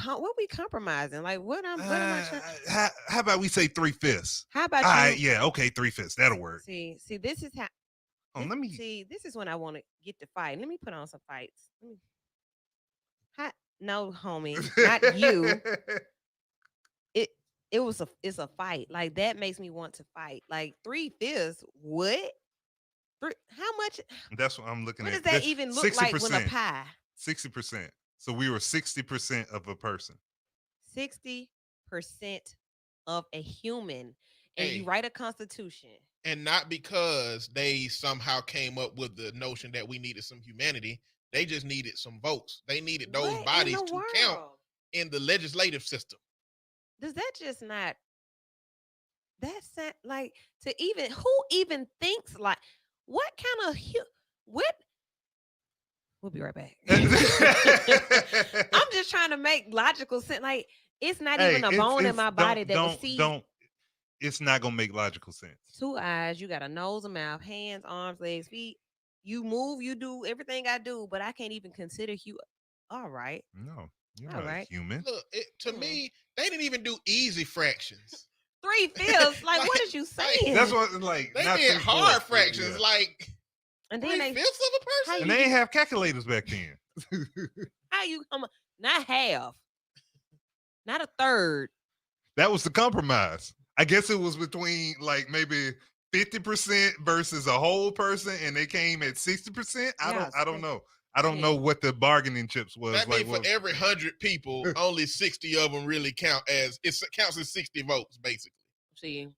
what we compromising? Like what am I trying? How about we say 3/5? How about All you? right, yeah, okay, 3/5. That'll work. See, this is how. Oh, let me See, this is when I want to get to fight. Let me put on some fights. No, homie, not you. It's a fight. Like that makes me want to fight. Like 3/5. What? How much? That's what I'm looking What at. does that even look like when a pie? 60%. So we were 60% of a person. 60% of a human, and Hey. you write a constitution. And not because they somehow came up with the notion that we needed some humanity. They just needed some votes. They needed those What in bodies the to count world? in the legislative system. Does that just not? That's like to even who even thinks like what kind of what? We'll be right back. I'm just trying to make logical sense. Like it's not even a bone in my body that will see. It's not gonna make logical sense. 2 eyes, you got a nose, a mouth, hands, arms, legs, feet. You move, you do everything I do, but I can't even consider you. All right. No, you're All not right. a human. Look, to me, they didn't even do easy fractions. 3/5. Like, what Like- is you saying? That's what like They not did 3/4. hard fractions, Yeah. like and then 3/5 they of a person. And they ain't have calculators back then. how you come not half, not a third. That was the compromise. I guess it was between like maybe 50% versus a whole person, and they came at 60%. I don't know. I don't know what the bargaining chips was. That like means for every 100 people, only 60 of them really count as it counts as 60 votes, basically. See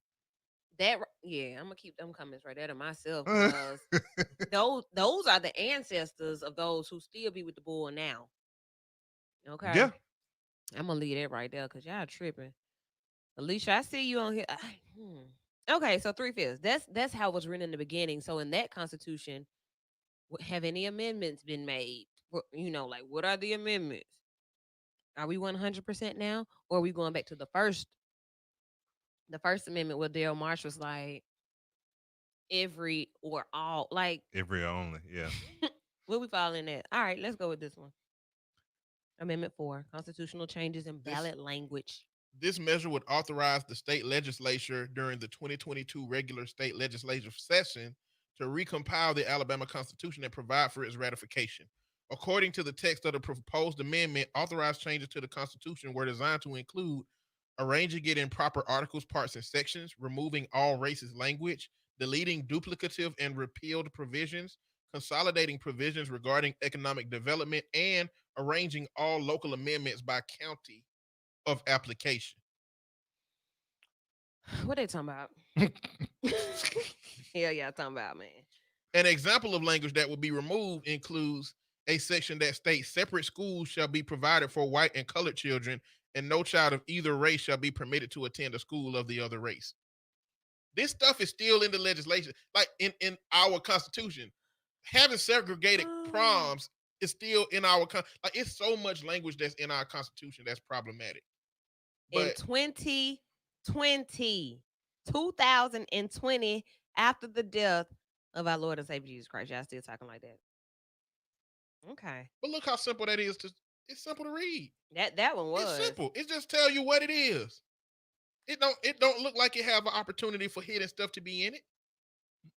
that? Yeah, I'm gonna keep them comments right there to myself because those are the ancestors of those who still be with the bull now. Okay. Yeah. I'm gonna leave that right there because y'all tripping. Alicia, I see you on here. Okay, so 3/5. That's how it was written in the beginning. So in that constitution, have any amendments been made? You know, like what are the amendments? Are we 100% now, or are we going back to the first amendment where Daryl Marsh was like every or all, like Every only, yeah. where we fall in that? All right, let's go with this one. Amendment 4, constitutional changes in This ballot language. this measure would authorize the state legislature during the 2022 regular state legislative session to recompile the Alabama Constitution and provide for its ratification. According to the text of the proposed amendment, authorized changes to the Constitution were designed to include arranging it in proper articles, parts, and sections, removing all racist language, deleting duplicative and repealed provisions, consolidating provisions regarding economic development, and arranging all local amendments by county of application. What they talking about? Hell yeah, talking about, man. An example of language that will be removed includes a section that states separate schools shall be provided for white and colored children, and no child of either race shall be permitted to attend a school of the other race. This stuff is still in the legislation, like in our Constitution. Having segregated proms is still in our like it's so much language that's in our Constitution that's problematic. In But 2020, after the death of our Lord and Savior Jesus Christ, y'all still talking like that? Okay, but look how simple that is. It's simple to read. that one was It's simple. It just tell you what it is. It don't look like it have an opportunity for hidden stuff to be in it.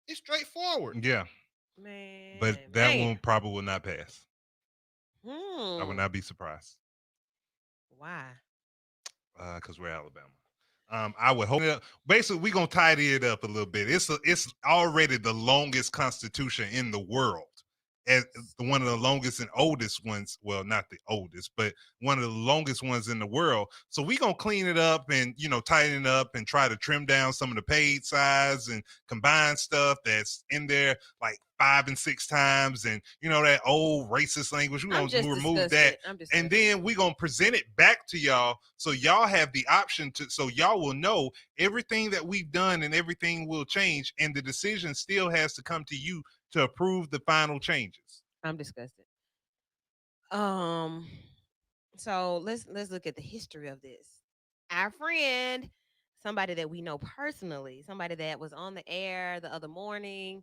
It's straightforward. Yeah, Man, but that man. one probably will not pass. I would Hmm. not be surprised Why? because we're Alabama. I would hope. Basically, we're gonna tidy it up a little bit. It's already the longest constitution in the world, as one of the longest and oldest ones. Well, not the oldest, but one of the longest ones in the world. So we're gonna clean it up and tighten it up and try to trim down some of the page size and combine stuff that's in there like 5 and 6 times, and that old racist language. We're I'm gonna just remove that. disgusted. I'm disgusted. And then we're gonna present it back to y'all, so y'all have the option to, so y'all will know everything that we've done and everything will change, and the decision still has to come to you to approve the final changes. I'm disgusted. So let's look at the history of this. Our friend, somebody that we know personally, somebody that was on the air the other morning,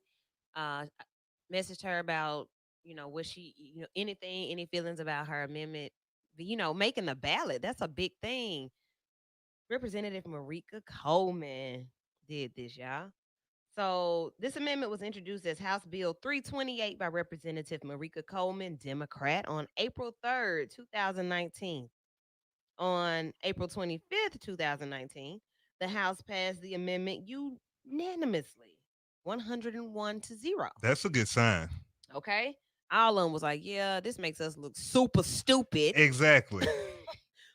messaged her about what she anything, any feelings about her amendment, making the ballot. That's a big thing. Representative Marika Coleman did this, y'all. So this amendment was introduced as House Bill 328 by Representative Marika Coleman, Democrat, on April 3rd, 2019. On April 25th, 2019, the House passed the amendment unanimously, 101-0. That's a good sign. Okay? All of them was like, yeah, this makes us look super stupid. Exactly.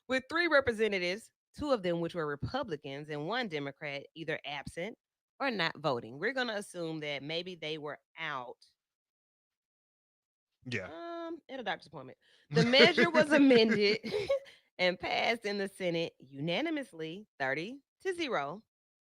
With 3 representatives, 2 of them which were Republicans and 1 Democrat, either absent or not voting. We're going to assume that maybe they were out Yeah. at a doctor's appointment. The measure was amended and passed in the Senate unanimously, 30-0,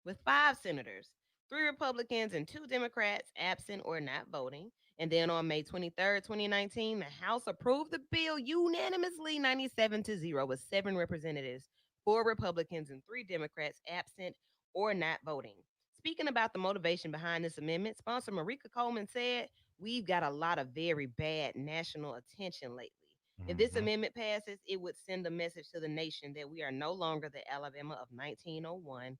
with 5 senators, 3 Republicans and 2 Democrats absent or not voting. And then on May 23rd, 2019, the House approved the bill unanimously, 97-0, with 7 representatives, 4 Republicans and 3 Democrats absent or not voting. Speaking about the motivation behind this amendment, sponsor Marika Coleman said, "We've got a lot of very bad national attention lately. If this Mhm. amendment passes, it would send a message to the nation that we are no longer the Alabama of 1901.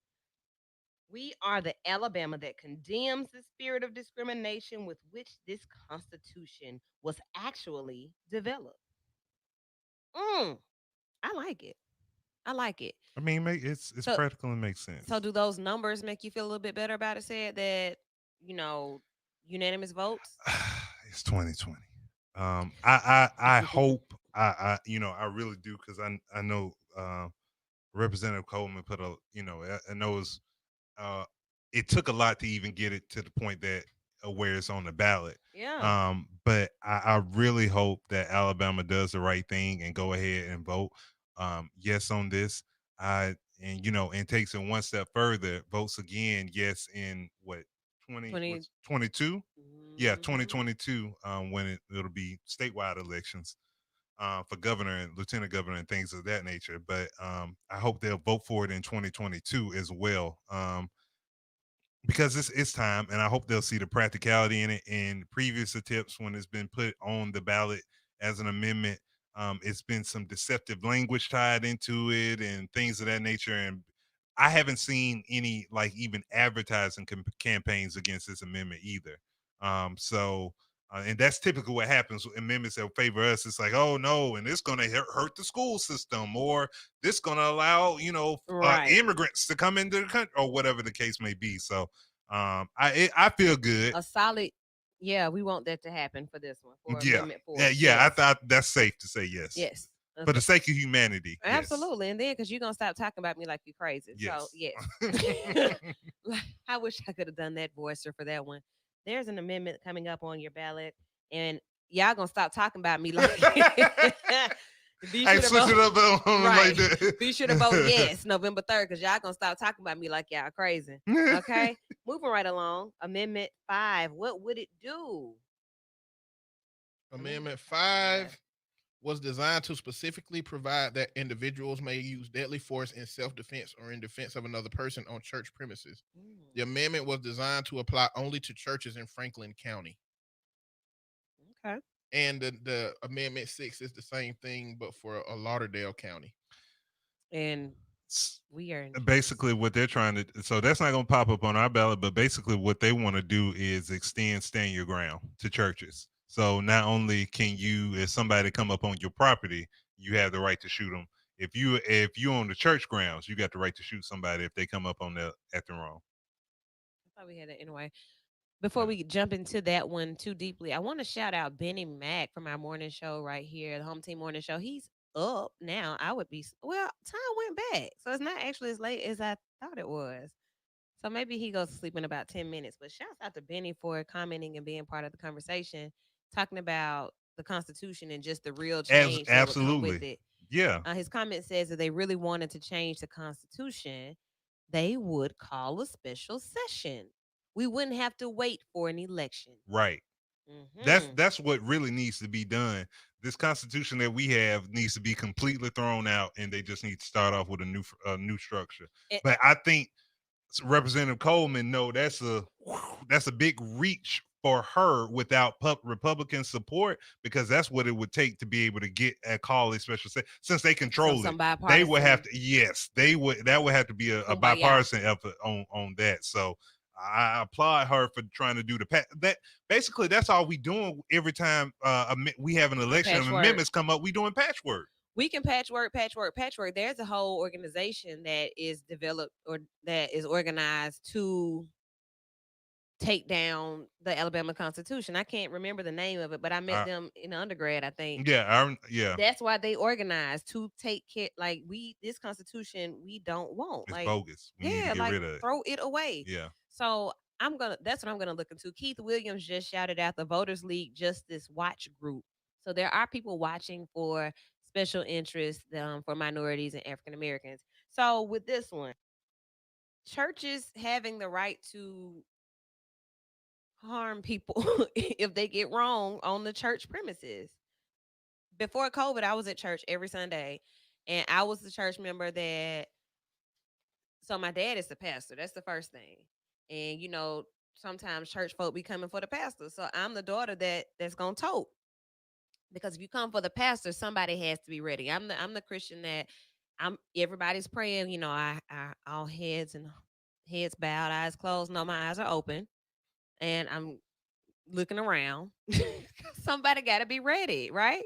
We are the Alabama that condemns the spirit of discrimination with which this Constitution was actually developed." I like it. I like it. I mean, it's So- practical and makes sense. So, do those numbers make you feel a little bit better about it? Said that unanimous votes. It's 2020. I hope I really do, because I know Representative Coleman put I know it took a lot to even get it to the point that where it's on the ballot. Yeah. But I really hope that Alabama does the right thing and go ahead and vote yes on this. And takes it one step further, votes again yes in what 2022. Yeah, Mhm. 2022, when it'll be statewide elections. for governor and lieutenant governor and things of that nature. But I hope they'll vote for it in 2022 as well. Because it's time, and I hope they'll see the practicality in it. In previous attempts, when it's been put on the ballot as an amendment, it's been some deceptive language tied into it and things of that nature. And I haven't seen any like even advertising campaigns against this amendment either. And that's typically what happens with amendments that favor us. It's like, oh no, and it's going to hurt the school system, or this going to allow Right. immigrants to come into the country, or whatever the case may be. So I feel good. A solid, yeah, we want that to happen for this one. For Yeah, Amendment 4. I Yes. thought that's safe to say yes. Yes. For the sake of humanity. yes. Absolutely. And then because you're gonna stop talking about me like you crazy. So Yes. yes. Like, I wish I could have done that voicer for that one. There's an amendment coming up on your ballot, and y'all gonna stop talking about me like be Hey, sure to switch it vote, up on right. like that. Be sure to vote yes November 3rd, because y'all gonna stop talking about me like y'all crazy. Okay. Moving right along. Amendment 5. What would it do? Amendment 5 was designed to specifically provide that individuals may use deadly force in self-defense or in defense of another person on church premises. The amendment was designed to apply only to churches in Franklin County. Okay. And the Amendment 6 is the same thing, but for a Lauderdale County. And we are Basically what they're trying to, so that's not going to pop up on our ballot, but basically what they want to do is extend stand your ground to churches. So not only can you, if somebody come up on your property, you have the right to shoot them. If you own the church grounds, you got the right to shoot somebody if they come up on the acting wrong. I thought we had it anyway. Before we jump into that one too deeply, I want to shout out Benny Mack from our morning show right here, the Home Team Morning Show. He's up now. I would be, well, time went back. So it's not actually as late as I thought it was. So maybe he goes to sleep in about 10 minutes. But shouts out to Benny for commenting and being part of the conversation, talking about the Constitution and just the real change that would come with Absolutely. it. Yeah. His comment says that they really wanted to change the Constitution, they would call a special session. We wouldn't have to wait for an election. Right. Mhm. That's what really needs to be done. This Constitution that we have needs to be completely thrown out, and they just need to start off with a new structure. It- But I think Representative Coleman, no, that's a big reach for her without Republican support, because that's what it would take to be able to get a call a special session. Since they control some it, they would have bipartisan. to. Yes, they would. That would have to be a Kumbaya. bipartisan effort on that. So I applaud her for trying to do that. Basically, that's all we doing every time we have an election and Patchwork. amendments come up. We doing patchwork. We can patchwork. There's a whole organization that is developed or that is organized to take down the Alabama Constitution. I can't remember the name of it, but I met them in undergrad, I think. Yeah, yeah. That's why they organized to take care. Like this Constitution, we don't want. It's like bogus. We need to get like rid of it. throw it away. Yeah. So that's what I'm gonna look into. Keith Williams just shouted out the Voters League Justice Watch Group. So there are people watching for special interests for minorities and African Americans. So with this one, churches having the right to harm people if they get wrong on the church premises. Before COVID, I was at church every Sunday, and I was the church member that. So my dad is the pastor. That's the first thing, and sometimes church folk be coming for the pastor. So I'm the daughter that's gonna tote, because if you come for the pastor, somebody has to be ready. I'm the Christian that everybody's praying. I all heads bowed, eyes closed. No, my eyes are open, and I'm looking around. Somebody got to be ready, right?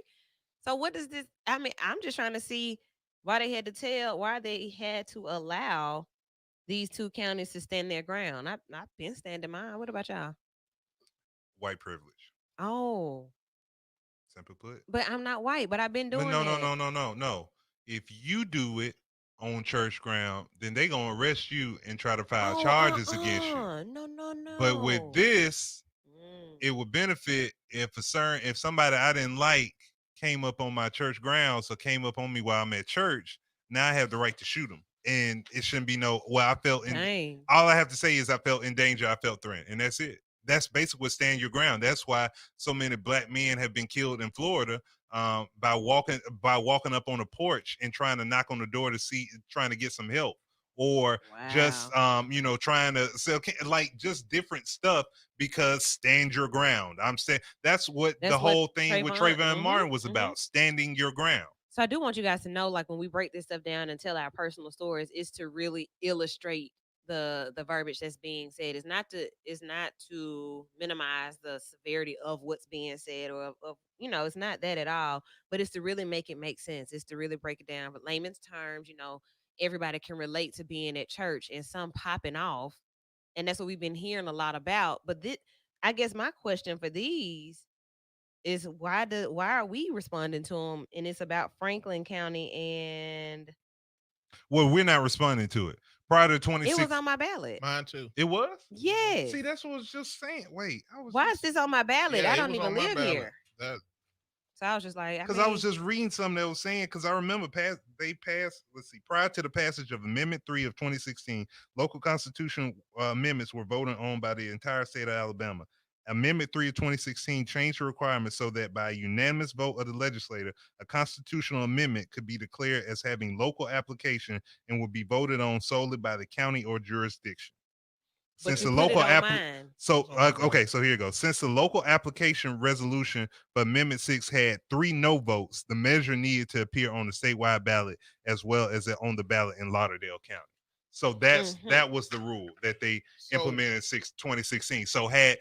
So what does this? I mean, I'm just trying to see why they had to allow these two counties to stand their ground. I've been standing mine. What about y'all? White privilege. Oh, Simply put. but I'm not white. But I've been But doing that. no. If you do it on church ground, then they gonna arrest you and try to file charges against you. No. But with this, Mm. it would benefit if somebody I didn't like came up on my church grounds or came up on me while I'm at church. Now I have the right to shoot them, and it shouldn't be I felt Dang. all I have to say is I felt in danger, I felt threatened, and that's it. That's basically what stand your ground. That's why so many black men have been killed in Florida by walking up on a porch and trying to knock on the door to see, trying to get some help, or just trying to sell like just different stuff, because stand your ground. I'm saying that's what That's the what whole thing with Trayvon Martin was about, standing your ground. So I do want you guys to know, like when we break this stuff down and tell our personal stories, is to really illustrate the verbiage that's being said. It's not to minimize the severity of what's being said, or of it's not that at all. But it's to really make it make sense. It's to really break it down with layman's terms. Everybody can relate to being at church and some popping off, and that's what we've been hearing a lot about. But I guess my question for these is why are we responding to them? And it's about Franklin County, and Well, we're not responding to it. Prior to it 26, was on my ballot. Mine too. it was. Yes. See, that's what I was just saying. Wait, Why is this on my ballot? Yeah, I it don't was even on my live ballot. here. So I was just like, Because I was just reading something that was saying, because I remember they passed, prior to the passage of Amendment 3 of 2016, local constitutional amendments were voted on by the entire state of Alabama. Amendment 3 of 2016 changed the requirements so that by unanimous vote of the legislature, a constitutional amendment could be declared as having local application and would be voted on solely by the county or jurisdiction. But Since you the put it local on mine. okay, so here you go. Since the local application resolution for Amendment 6 had 3 no votes, the measure needed to appear on the statewide ballot as well as on the ballot in Lauderdale County. So that was the rule that they implemented in 2016. So had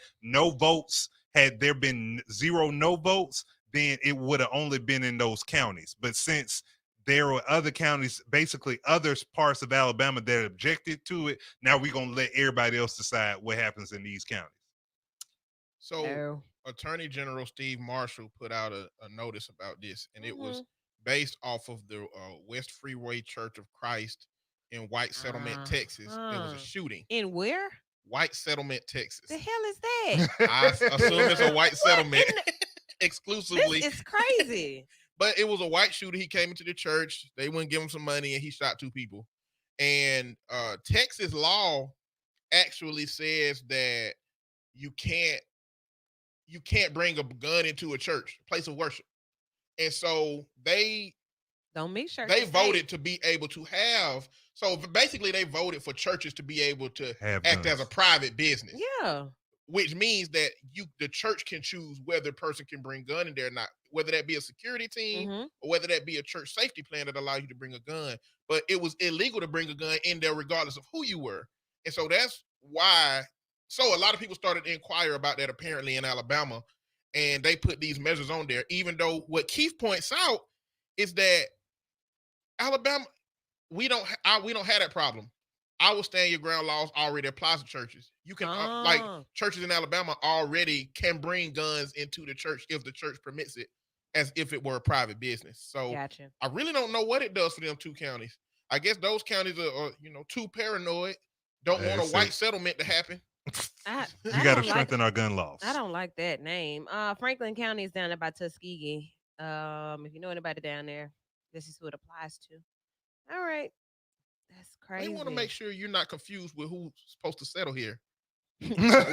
there been 0 no votes, then it would have only been in those counties. But since there were other counties, basically other parts of Alabama that objected to it, now we're going to let everybody else decide what happens in these counties. So Attorney General Steve Marshall put out a notice about this, and it was based off of the West Freeway Church of Christ in White Settlement, Texas. It was a shooting. In where? White Settlement, Texas. The hell is that? I assume it's a white settlement exclusively. It's crazy. But it was a white shooter. He came into the church. They wouldn't give him some money, and he shot 2 people. And Texas law actually says that you can't bring a gun into a church, a place of worship. And so they voted to be able to have. So basically, they voted for churches to be able to act as a private business. Yeah. Which means that the church can choose whether a person can bring a gun in there or not, whether that be a security team or whether that be a church safety plan that allows you to bring a gun. But it was illegal to bring a gun in there regardless of who you were. And so that's why. So a lot of people started to inquire about that apparently in Alabama, and they put these measures on there, even though what Keith points out is that Alabama, we don't have that problem. Our stand your ground laws already applies to churches. You can like churches in Alabama already can bring guns into the church if the church permits it, as if it were a private business. So gotcha. I really don't know what it does for them 2 counties. I guess those counties are too paranoid, don't want a white settlement to happen. You got to strengthen our gun laws. I don't like that name. Franklin County is down there by Tuskegee. If you know anybody down there, this is who it applies to. All right. That's crazy. They want to make sure you're not confused with who's supposed to settle here.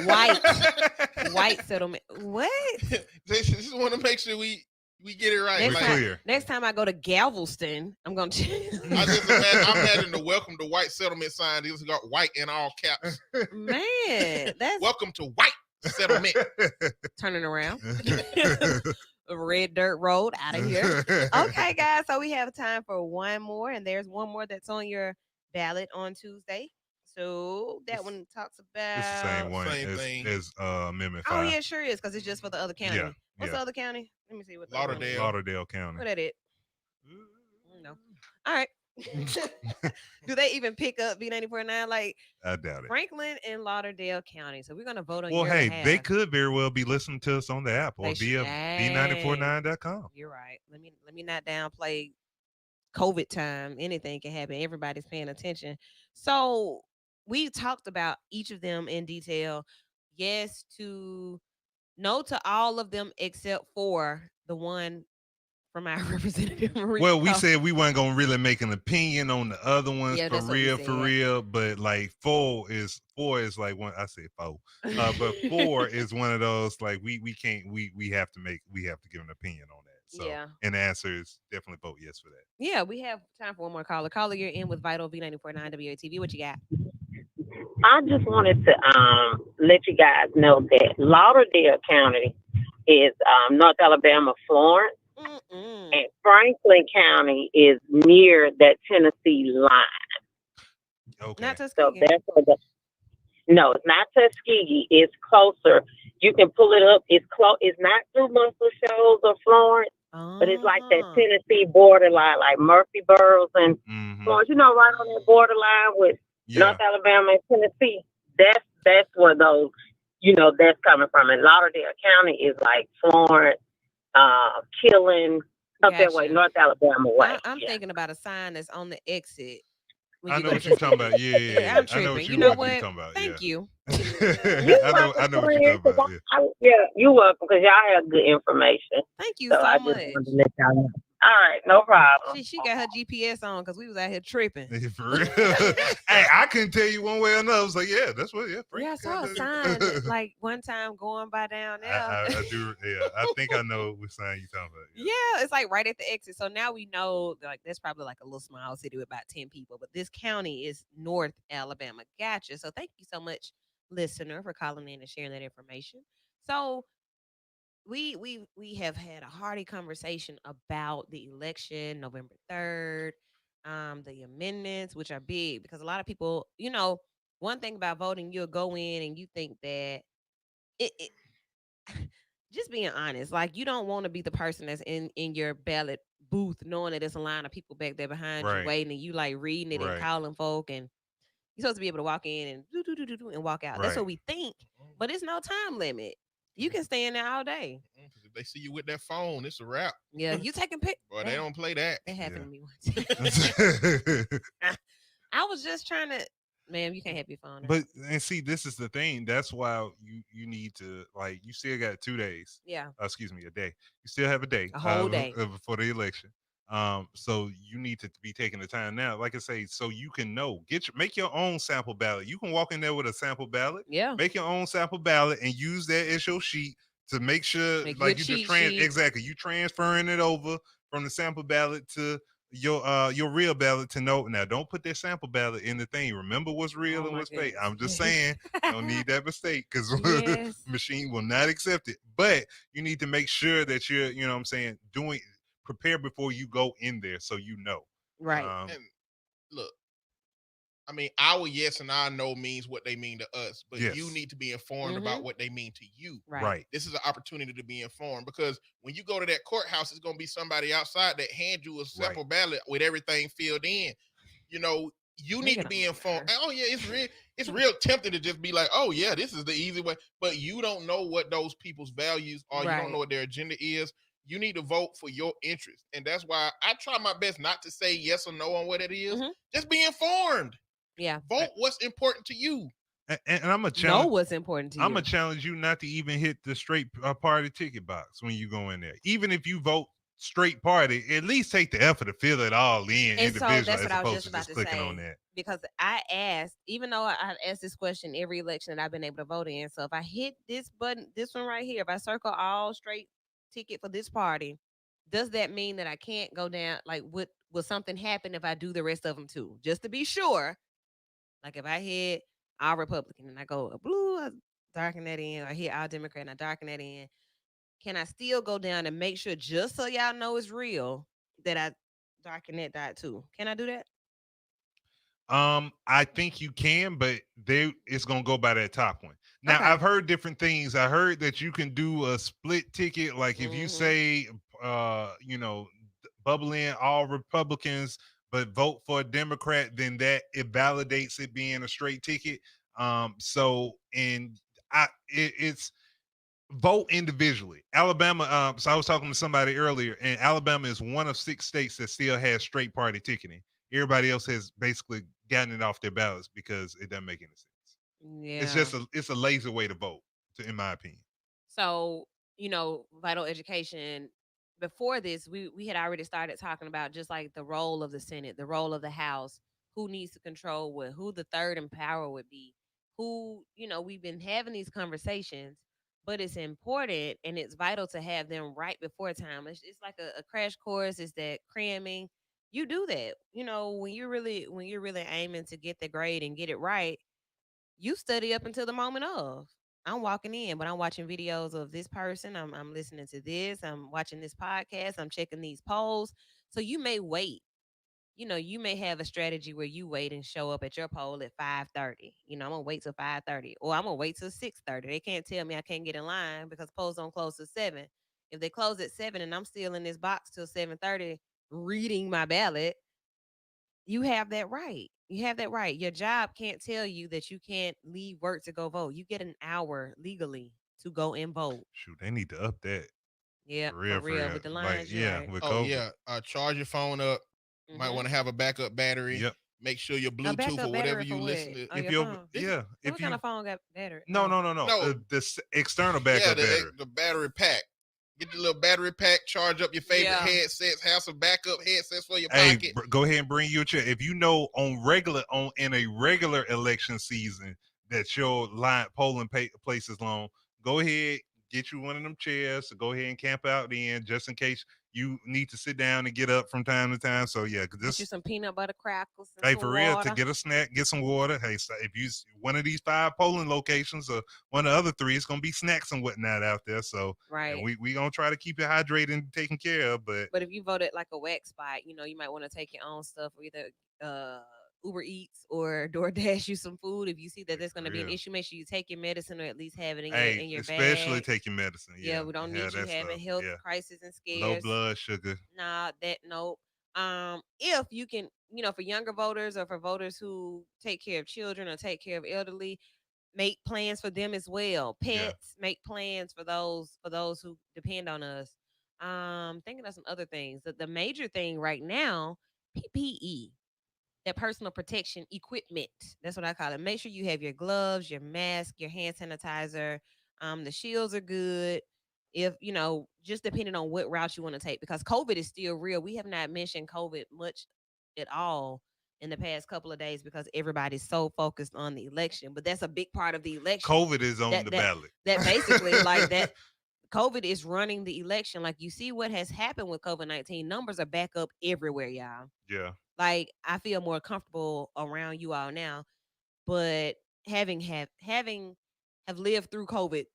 White settlement. What? They just want to make sure we get it right. Next time I go to Galveston, I'm going to. I imagine the welcome to white settlement sign. It's got white in all caps. Man, that's welcome to white settlement. Turning around. Red dirt road out of here. Okay, guys. So we have time for one more, and there's one more that's on your ballot on Tuesday. So that one talks about it's the same one as Amendment 5. Oh yeah, sure is, because it's just for the other county. Yeah, What's the other county? Let me see what Lauderdale County. What at it? No. All right. Do they even pick up B94.9? Like, I doubt it. Franklin and Lauderdale County. So we're gonna vote on. Well, your hey, behalf. they could very well be listening to us on the app or via B949.com. You're right. Let me not downplay COVID time. Anything can happen. Everybody's paying attention. So we talked about each of them in detail. Yes to no to all of them except for the one from our representative. Marie well, we said we weren't gonna really make an opinion on the other ones for real. But like 4 is like one. I said 4, but 4 is one of those like we can't we have to give an opinion on that. So, Yeah. and the answer is definitely vote yes for that. Yeah, we have time for one more caller. Caller, you're in with Vital V94.9 WATV. What you got? I just wanted to let you guys know that Lauderdale County is North Alabama, Florence, Mm-mm. and Franklin County is near that Tennessee line. Okay. Not So Tuskegee. that's where the no, it's not Tuskegee. It's closer. You can pull it up. It's close. It's not through Muscle Shoals or Florence, but it's like that Tennessee borderline, like Murfreesboro and Mm-hmm. Florence. You know, right on that borderline with Yeah. North Alabama and Tennessee. That's where those, that's coming from. And Lauderdale County is like Florence, Killing, up that way, Gotcha. North Alabama way. I'm Yeah. thinking about a sign that's on the exit when I you know go what to you're talking Tuskegee. about. Yeah. I'm I know tripping. what You know you're what? talking about. Thank you. You're I know welcome, what you're talking about. Yeah. You're welcome because y'all have good information. Thank you So so I just much. wanted to let y'all know. All right, no problem. She got her GPS on because we was out here tripping. For real. Hey, I couldn't tell you one way or another. I was like, yeah, that's what. Yeah. Yeah, I saw a sign like one time going by down there. I do. Yeah. I think I know what sign you're talking about. Yeah, it's like right at the exit. So now we know like there's probably like a little small city with about 10 people, but this county is North Alabama. Gotcha. So thank you so much, listener, for calling in and sharing that information. So we have had a hearty conversation about the election November 3rd, the amendments, which are big because a lot of people, one thing about voting, you'll go in and you think that it just being honest, like you don't want to be the person that's in your ballot booth knowing that there's a line of people back there behind you Right. waiting and you like reading it and Right. calling folk, and you're supposed to be able to walk in and do and walk out. That's what Right. we think, but it's no time limit. You can stay in there all day. Because if they see you with that phone, it's a wrap. Yeah, you taking pic. Boy, they don't play that. That happened Yeah. to me once. I was just trying to, ma'am, you can't have your phone. But and see, this is the thing. That's why you need to, like, you still got 2 days. Yeah. Excuse me, a day. You still have a day. A whole day. For the election. So you need to be taking the time now, like I say, so you can know. Make your own sample ballot. You can walk in there with a sample ballot. Yeah. Make your own sample ballot and use that as your sheet to make sure, Make like your you just cheat sheet. exactly, you transferring it over from the sample ballot to your real ballot to know. Now, don't put that sample ballot in the thing. Remember what's real Oh and my what's fake. goodness. I'm just saying, don't need that mistake because Yes. machine will not accept it. But you need to make sure that you're, you know what I'm saying, prepare before you go in there so you know. Right. And look, I mean, our yes and our no means what they mean to us, but Yes. you need to be informed about what they mean to you. Right. This is an opportunity to be informed because when you go to that courthouse, it's going to be somebody outside that hand you a sample ballot with everything filled in. You know, you need to be informed. Oh yeah, it's real tempting to just be like, oh yeah, this is the easy way, but you don't know what those people's values are. You don't know what their agenda is. You need to vote for your interest, and that's why I try my best not to say yes or no on what it is. Just be informed. Yeah. Vote what's important to you. And I'm gonna challenge. Know what's important to you. I'm gonna challenge you not to even hit the straight party ticket box when you go in there. Even if you vote straight party, at least take the effort to fill it all in And so individually that's as what I was opposed just to about just to clicking say. on that. Because I asked, even though I've asked this question every election that I've been able to vote in. So if I hit this button, this one right here, if I circle all straight ticket for this party, does that mean that I can't go down? Like, will something happen if I do the rest of them too? Just to be sure. Like if I hit all Republican and I go blue, I darken that in. Or I hit all Democrat and I darken that in. Can I still go down and make sure, just so y'all know it's real, that I darken that dot too? Can I do that? I think you can, but it's gonna go by that top one. Now, Okay. I've heard different things. I heard that you can do a split ticket, like if you say, bubble in all Republicans, but vote for a Democrat, then that it validates it being a straight ticket. It's vote individually. Alabama. So I was talking to somebody earlier, and Alabama is one of 6 states that still has straight party ticketing. Everybody else has basically gotten it off their ballots because it doesn't make any sense. Yeah. It's just it's a lazy way to vote, in my opinion. So, vital education. Before this, we had already started talking about just like the role of the Senate, the role of the House, who needs to control what, who the third in power would be, who, we've been having these conversations, but it's important and it's vital to have them right before time. It's like a crash course. It's that cramming. You do that, when you're really aiming to get the grade and get it right. You study up until the moment of. I'm walking in, but I'm watching videos of this person. I'm listening to this. I'm watching this podcast. I'm checking these polls. So you may wait. You may have a strategy where you wait and show up at your poll at 5:30. I'm gonna wait till 5:30, or I'm gonna wait till 6:30. They can't tell me I can't get in line because polls don't close till 7. If they close at 7 and I'm still in this box till 7:30 reading my ballot, you have that right. You have that right. Your job can't tell you that you can't leave work to go vote. You get an hour legally to go and vote. Shoot, they need to up that. Yeah, For for real. real. With the Like, lines, you're yeah, right. with Oh COVID. yeah, charge your phone up. Might Mhm. want to have a backup battery. Yep. Make sure your A Bluetooth backup or whatever battery you for listen what? to. Oh, If your you're, phone. yeah, What if kind you, of phone got battery? no, Oh. no, no, no, the external backup battery. The battery pack. Get the little battery pack. Charge up your favorite Yeah. headsets. Have some backup headsets for your Hey, pocket. go ahead and bring your chair. If you know in a regular election season that your polling place is long, go ahead, get you one of them chairs. So go ahead and camp out in just in case you need to sit down and get up from time to time. So yeah, Get you this some peanut butter crackers and hey some for real water. to get a snack, get some water. Hey, so if you one of these 5 polling locations or one of the other 3, it's gonna be snacks and whatnot out there. So Right. and we gonna try to keep you hydrated and taken care of. But if you voted like a wax spot, you might want to take your own stuff, or either Uber Eats or DoorDash you some food. If you see that there's going to be an real. issue, make sure you take your medicine or at least have it in Hey, your especially bag. take your medicine. Yeah, we don't need you that having stuff. health Yeah. crisis and Low scares. blood sugar. Nah, that nope. If you can, for younger voters or for voters who take care of children or take care of elderly, make plans for them as well. Yeah. Pets, make plans for those who depend on us. Thinking of some other things. The major thing right now, PPE, that personal protection equipment. That's what I call it. Make sure you have your gloves, your mask, your hand sanitizer. The shields are good. If just depending on what route you want to take, because COVID is still real. We have not mentioned COVID much at all in the past couple of days because everybody's so focused on the election. But that's a big part of the election. COVID is on the ballot. That basically like that. COVID is running the election. Like, you see what has happened with COVID-19. Numbers are back up everywhere, y'all. Yeah. Like, I feel more comfortable around you all now. But having lived through COVID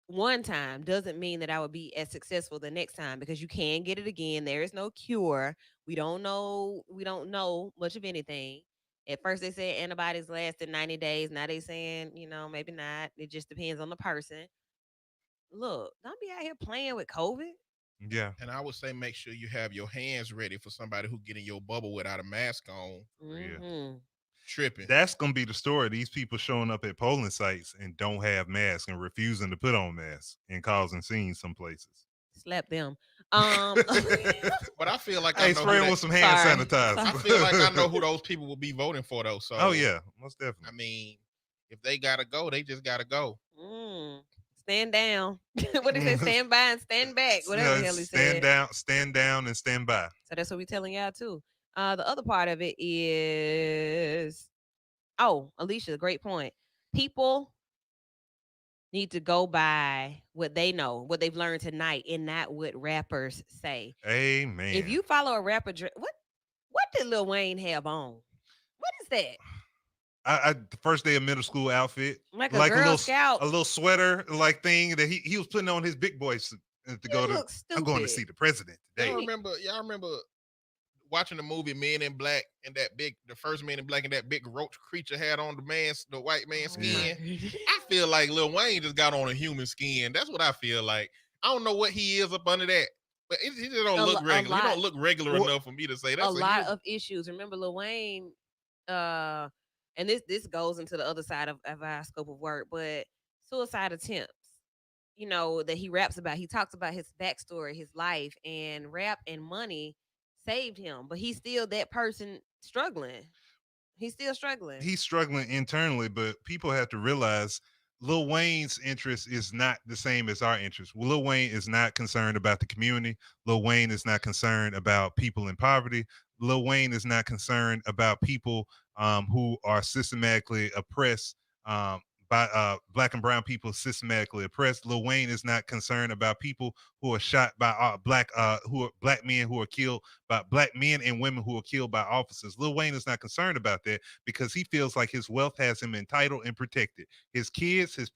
one time doesn't mean that I would be as successful the next time, because you can get it again. There is no cure. We don't know much of anything. At first they said antibodies lasted 90 days. Now they saying, maybe not. It just depends on the person. Look, don't be out here playing with COVID. Yeah. And I would say make sure you have your hands ready for somebody who get in your bubble without a mask on. Mhm. Tripping. That's gonna be the story. These people showing up at polling sites and don't have masks and refusing to put on masks and causing scenes some places. Slap them. But I feel like Hey, I know spray who 'em that- with some hand Sorry. sanitizer. I feel like I know who those people will be voting for though. So Oh yeah, most definitely. I mean, if they gotta go, they just gotta go. Stand down. What did they say? Stand by and stand back. Whatever the hell he said. Stand down, and stand by. So that's what we're telling y'all too. The other part of it is, Alicia, great point. People need to go by what they know, what they've learned tonight, and not what rappers say. Amen. If you follow a rapper, what did Lil Wayne have on? What is that? The first day of middle school outfit, Like a Girl Scout. a little sweater like thing that he was putting on his big boy suit to go to. I'm going to see the president today. Y'all remember watching the movie Men in Black, and the first Men in Black, and that big roach creature had on the white man's skin. I feel like Lil Wayne just got on a human skin. That's what I feel like. I don't know what he is up under that, but he just don't look regular. He don't look regular enough for me to say that's a lot of issues. Remember Lil Wayne, and this goes into the other side of our scope of work, but suicide attempts, that he raps about. He talks about his backstory, his life, and rap and money saved him, but he's still that person struggling. He's still struggling. He's struggling internally, but people have to realize Lil Wayne's interest is not the same as our interest. Lil Wayne is not concerned about the community. Lil Wayne is not concerned about people in poverty. Lil Wayne is not concerned about people who are systematically oppressed by black and brown people systematically oppressed. Lil Wayne is not concerned about people who are shot by black men who are killed by black men and women who are killed by officers. Lil Wayne is not concerned about that because he feels like his wealth has him entitled and protected. His kids, his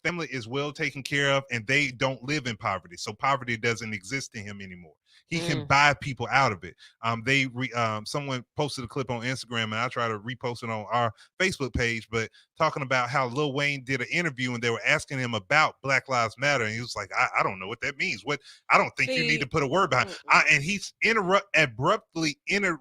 family is well taken care of, and they don't live in poverty. So poverty doesn't exist to him anymore. He can buy people out of it. Someone posted a clip on Instagram, and I try to repost it on our Facebook page, but talking about how Lil Wayne did an interview and they were asking him about Black Lives Matter, and he was like, I don't know what that means. I don't think you need to put a word behind. And he's abruptly ended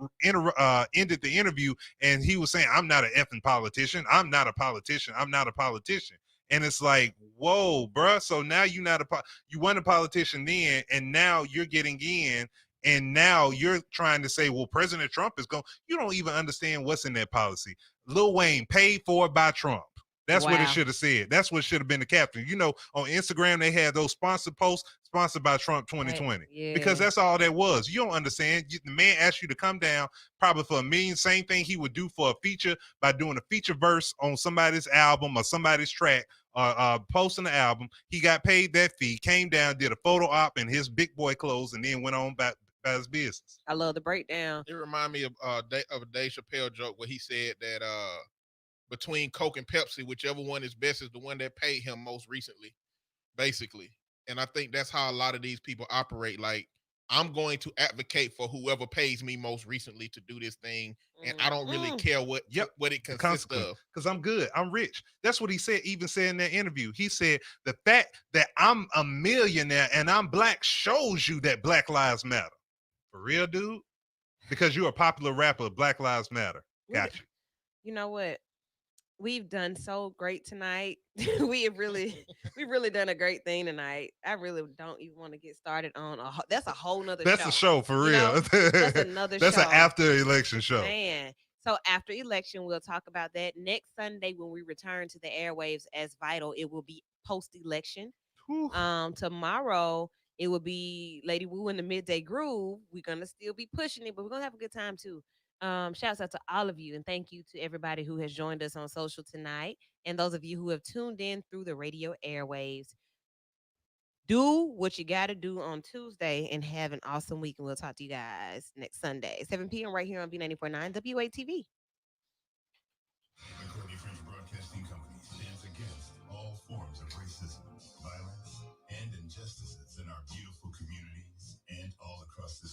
the interview, and he was saying, I'm not an effing politician. I'm not a politician. I'm not a politician. And it's like, whoa, bruh. So now you weren't a politician then, and now you're getting in, and now you're trying to say, well, President Trump is going. You don't even understand what's in that policy. Lil Wayne paid for it by Trump. That's what it should have said. That's what should have been the caption. You know, on Instagram, they had those sponsored posts, sponsored by Trump 2020. Yeah. Because that's all that was. You don't understand. The man asked you to come down probably for $1 million. Same thing he would do for a feature by doing a feature verse on somebody's album or somebody's track, posting the album. He got paid that fee, came down, did a photo op in his big boy clothes, and then went on by his business. I love the breakdown. It reminded me of a Dave Chappelle joke where he said that between Coke and Pepsi, whichever one is best is the one that paid him most recently, basically. And I think that's how a lot of these people operate. Like, I'm going to advocate for whoever pays me most recently to do this thing, and I don't really care what it consists of. Because I'm good. I'm rich. That's what he said, even said in that interview. He said, the fact that I'm a millionaire and I'm black shows you that Black Lives Matter. For real, dude? Because you're a popular rapper, Black Lives Matter. Got you. You know what? We've done so great tonight. We've really done a great thing tonight. I really don't even want to get started on that's a whole nother That's show. a show for real. You know, that's another That's show. an after election show. Man. So after election, we'll talk about that. Next Sunday, when we return to the airwaves as Vital, it will be post-election. Tomorrow, it will be Lady Wu in the Midday Groove. We're going to still be pushing it, but we're going to have a good time too. Shouts out to all of you, and thank you to everybody who has joined us on social tonight, and those of you who have tuned in through the radio airwaves. Do what you got to do on Tuesday and have an awesome week, and we'll talk to you guys next Sunday, 7 p.m. right here on B94.9 WATV. The Courtney French Broadcasting Company stands against all forms of racism, violence, and injustices in our beautiful communities and all across the